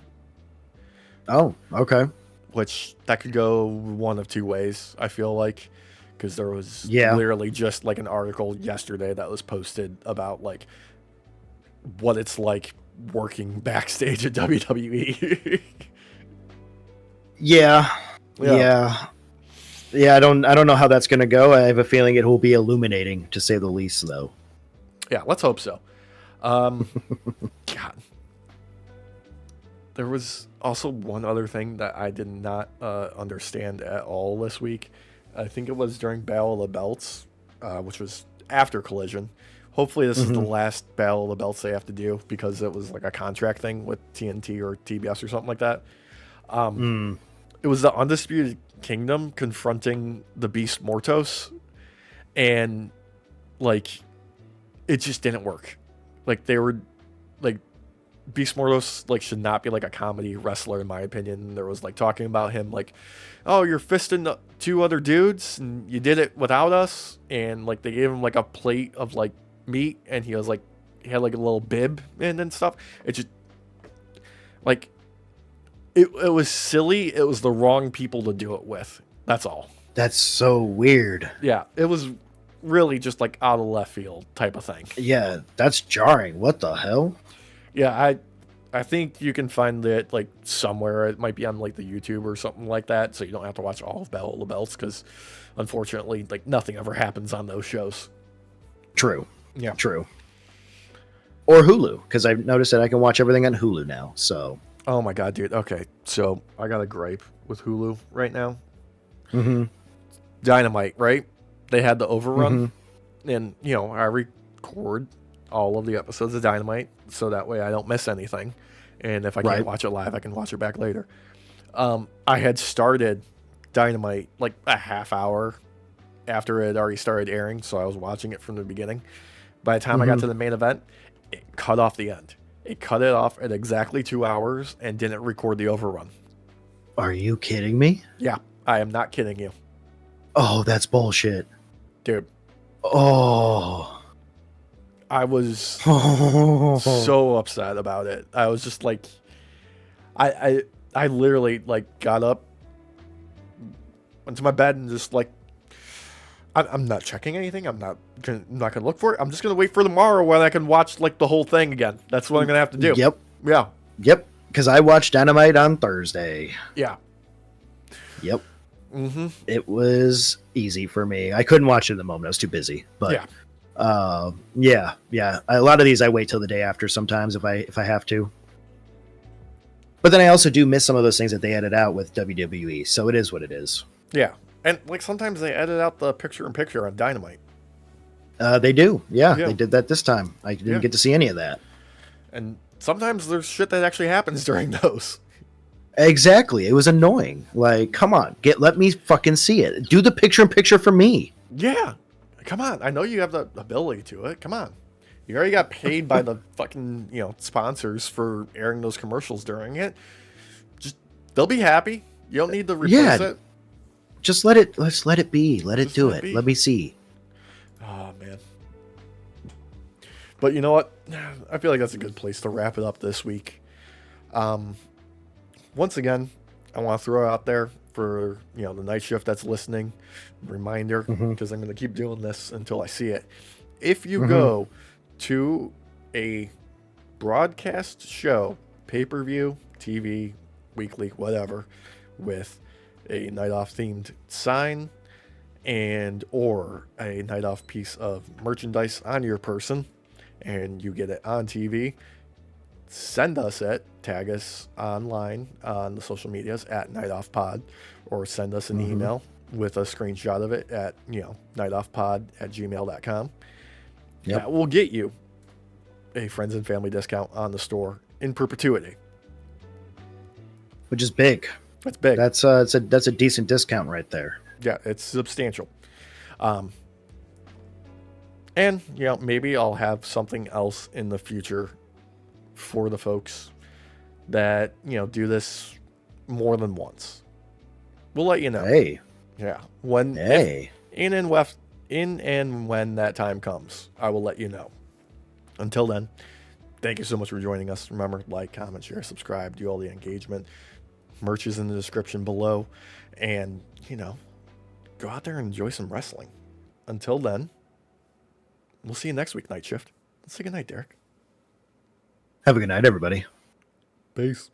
[SPEAKER 2] Oh, okay.
[SPEAKER 1] which that could go one of two ways. I feel like, because there was
[SPEAKER 2] Yeah.
[SPEAKER 1] literally just like an article yesterday that was posted about like what it's like working backstage at WWE.
[SPEAKER 2] Yeah.
[SPEAKER 1] Yeah.
[SPEAKER 2] Yeah. Yeah, I don't know how that's going to go. I have a feeling it will be illuminating, to say the least, though.
[SPEAKER 1] Yeah, let's hope so. God, there was also one other thing that I did not understand at all this week. I think it was during Battle of the Belts, which was after Collision. Hopefully, this is the
[SPEAKER 2] Hmm.
[SPEAKER 1] last Battle of the Belts they have to do because it was like a contract thing with TNT or TBS or something like that.
[SPEAKER 2] Mm.
[SPEAKER 1] It was the Undisputed Kingdom confronting the Beast Mortos, and like it just didn't work. Like they were like Beast Mortos like should not be like a comedy wrestler in my opinion. There was like talking about him like, oh, you're fisting two other dudes and you did it without us, and like they gave him like a plate of like meat and he was like he had like a little bib in and stuff. It just like it was silly. It was the wrong people to do it with. That's all.
[SPEAKER 2] That's so weird.
[SPEAKER 1] Yeah, it was really just like out of left field type of thing.
[SPEAKER 2] Yeah, that's jarring. What the hell?
[SPEAKER 1] Yeah, I think you can find it like somewhere. It might be on like the YouTube or something like that, so you don't have to watch all of Battle of the Belts because unfortunately, like nothing ever happens on those shows.
[SPEAKER 2] True.
[SPEAKER 1] Yeah.
[SPEAKER 2] True. Or Hulu, because I've noticed that I can watch everything on Hulu now. So.
[SPEAKER 1] Oh my god, dude. Okay, so I got a gripe with Hulu right now.
[SPEAKER 2] Hmm.
[SPEAKER 1] Dynamite, right? They had the
[SPEAKER 2] Hmm.
[SPEAKER 1] overrun, and you know I record all of the episodes of Dynamite so that way I don't miss anything. And if I can't
[SPEAKER 2] Right.
[SPEAKER 1] watch it live, I can watch it back later. I had started Dynamite like a half hour after it had already started airing, so I was watching it from the beginning. By the time I got
[SPEAKER 2] Hmm.
[SPEAKER 1] to the main event, it cut off the end. It cut it off at exactly 2 hours and didn't record the overrun.
[SPEAKER 2] Are you kidding me?
[SPEAKER 1] Yeah, I am not kidding you,
[SPEAKER 2] Oh, that's bullshit.
[SPEAKER 1] dude.
[SPEAKER 2] Oh.
[SPEAKER 1] I was so upset about it. I was just like, I literally like got up, went to my bed, and just like, I'm not checking anything. I'm not gonna look for it. I'm just gonna wait for tomorrow when I can watch like the whole thing again. That's what I'm gonna have to do.
[SPEAKER 2] Yep.
[SPEAKER 1] Yeah.
[SPEAKER 2] Yep. Because I watched Dynamite on Thursday.
[SPEAKER 1] Yeah.
[SPEAKER 2] Yep.
[SPEAKER 1] Mm-hmm.
[SPEAKER 2] It was easy for me. I couldn't watch it at the moment. I was too busy. But yeah. A lot of these I wait till the day after sometimes if I have to. But then I also do miss some of those things that they edit out with WWE. So it is what it is.
[SPEAKER 1] Yeah. And like sometimes they edit out the picture-in-picture on Dynamite.
[SPEAKER 2] They do. Yeah,
[SPEAKER 1] Yeah.
[SPEAKER 2] they did that this time. I didn't get to see any of that.
[SPEAKER 1] And sometimes there's shit that actually happens during those.
[SPEAKER 2] Exactly. It was annoying. Like, come on, let me fucking see it. Do the picture in picture for me.
[SPEAKER 1] Yeah. Come on. I know you have the ability to it. Come on. You already got paid by the fucking, sponsors for airing those commercials during it. Just they'll be happy. You don't need to replace it.
[SPEAKER 2] Just let's let it be. Let it
[SPEAKER 1] Just
[SPEAKER 2] do
[SPEAKER 1] let it
[SPEAKER 2] it.
[SPEAKER 1] be.
[SPEAKER 2] Let me see.
[SPEAKER 1] Oh man. But you know what? I feel like that's a good place to wrap it up this week. Once again, I want to throw out there for the night shift that's listening, reminder, because I'm going to keep doing this until I see it. If you go to a broadcast show, pay-per-view, TV, weekly, whatever, with a night off themed sign and or a night off piece of merchandise on your person, and you get it on TV, send us it, tag us online on the social medias at nightoffpod, or send us an email with a screenshot of it at nightoffpod@gmail.com.
[SPEAKER 2] Yep.
[SPEAKER 1] That will get you a friends and family discount on the store in perpetuity.
[SPEAKER 2] Which is big.
[SPEAKER 1] That's big.
[SPEAKER 2] That's a decent discount right there.
[SPEAKER 1] Yeah, it's substantial. And maybe I'll have something else in the future for the folks that do this more than once. We'll let you know.
[SPEAKER 2] Hey.
[SPEAKER 1] Yeah. In and when that time comes, I will let you know. Until then, thank you so much for joining us. Remember, like, comment, share, subscribe, do all the engagement. Merch is in the description below. And, go out there and enjoy some wrestling. Until then, we'll see you next week, Night Shift. Let's say good night, Derek.
[SPEAKER 2] Have a good night, everybody.
[SPEAKER 1] Peace.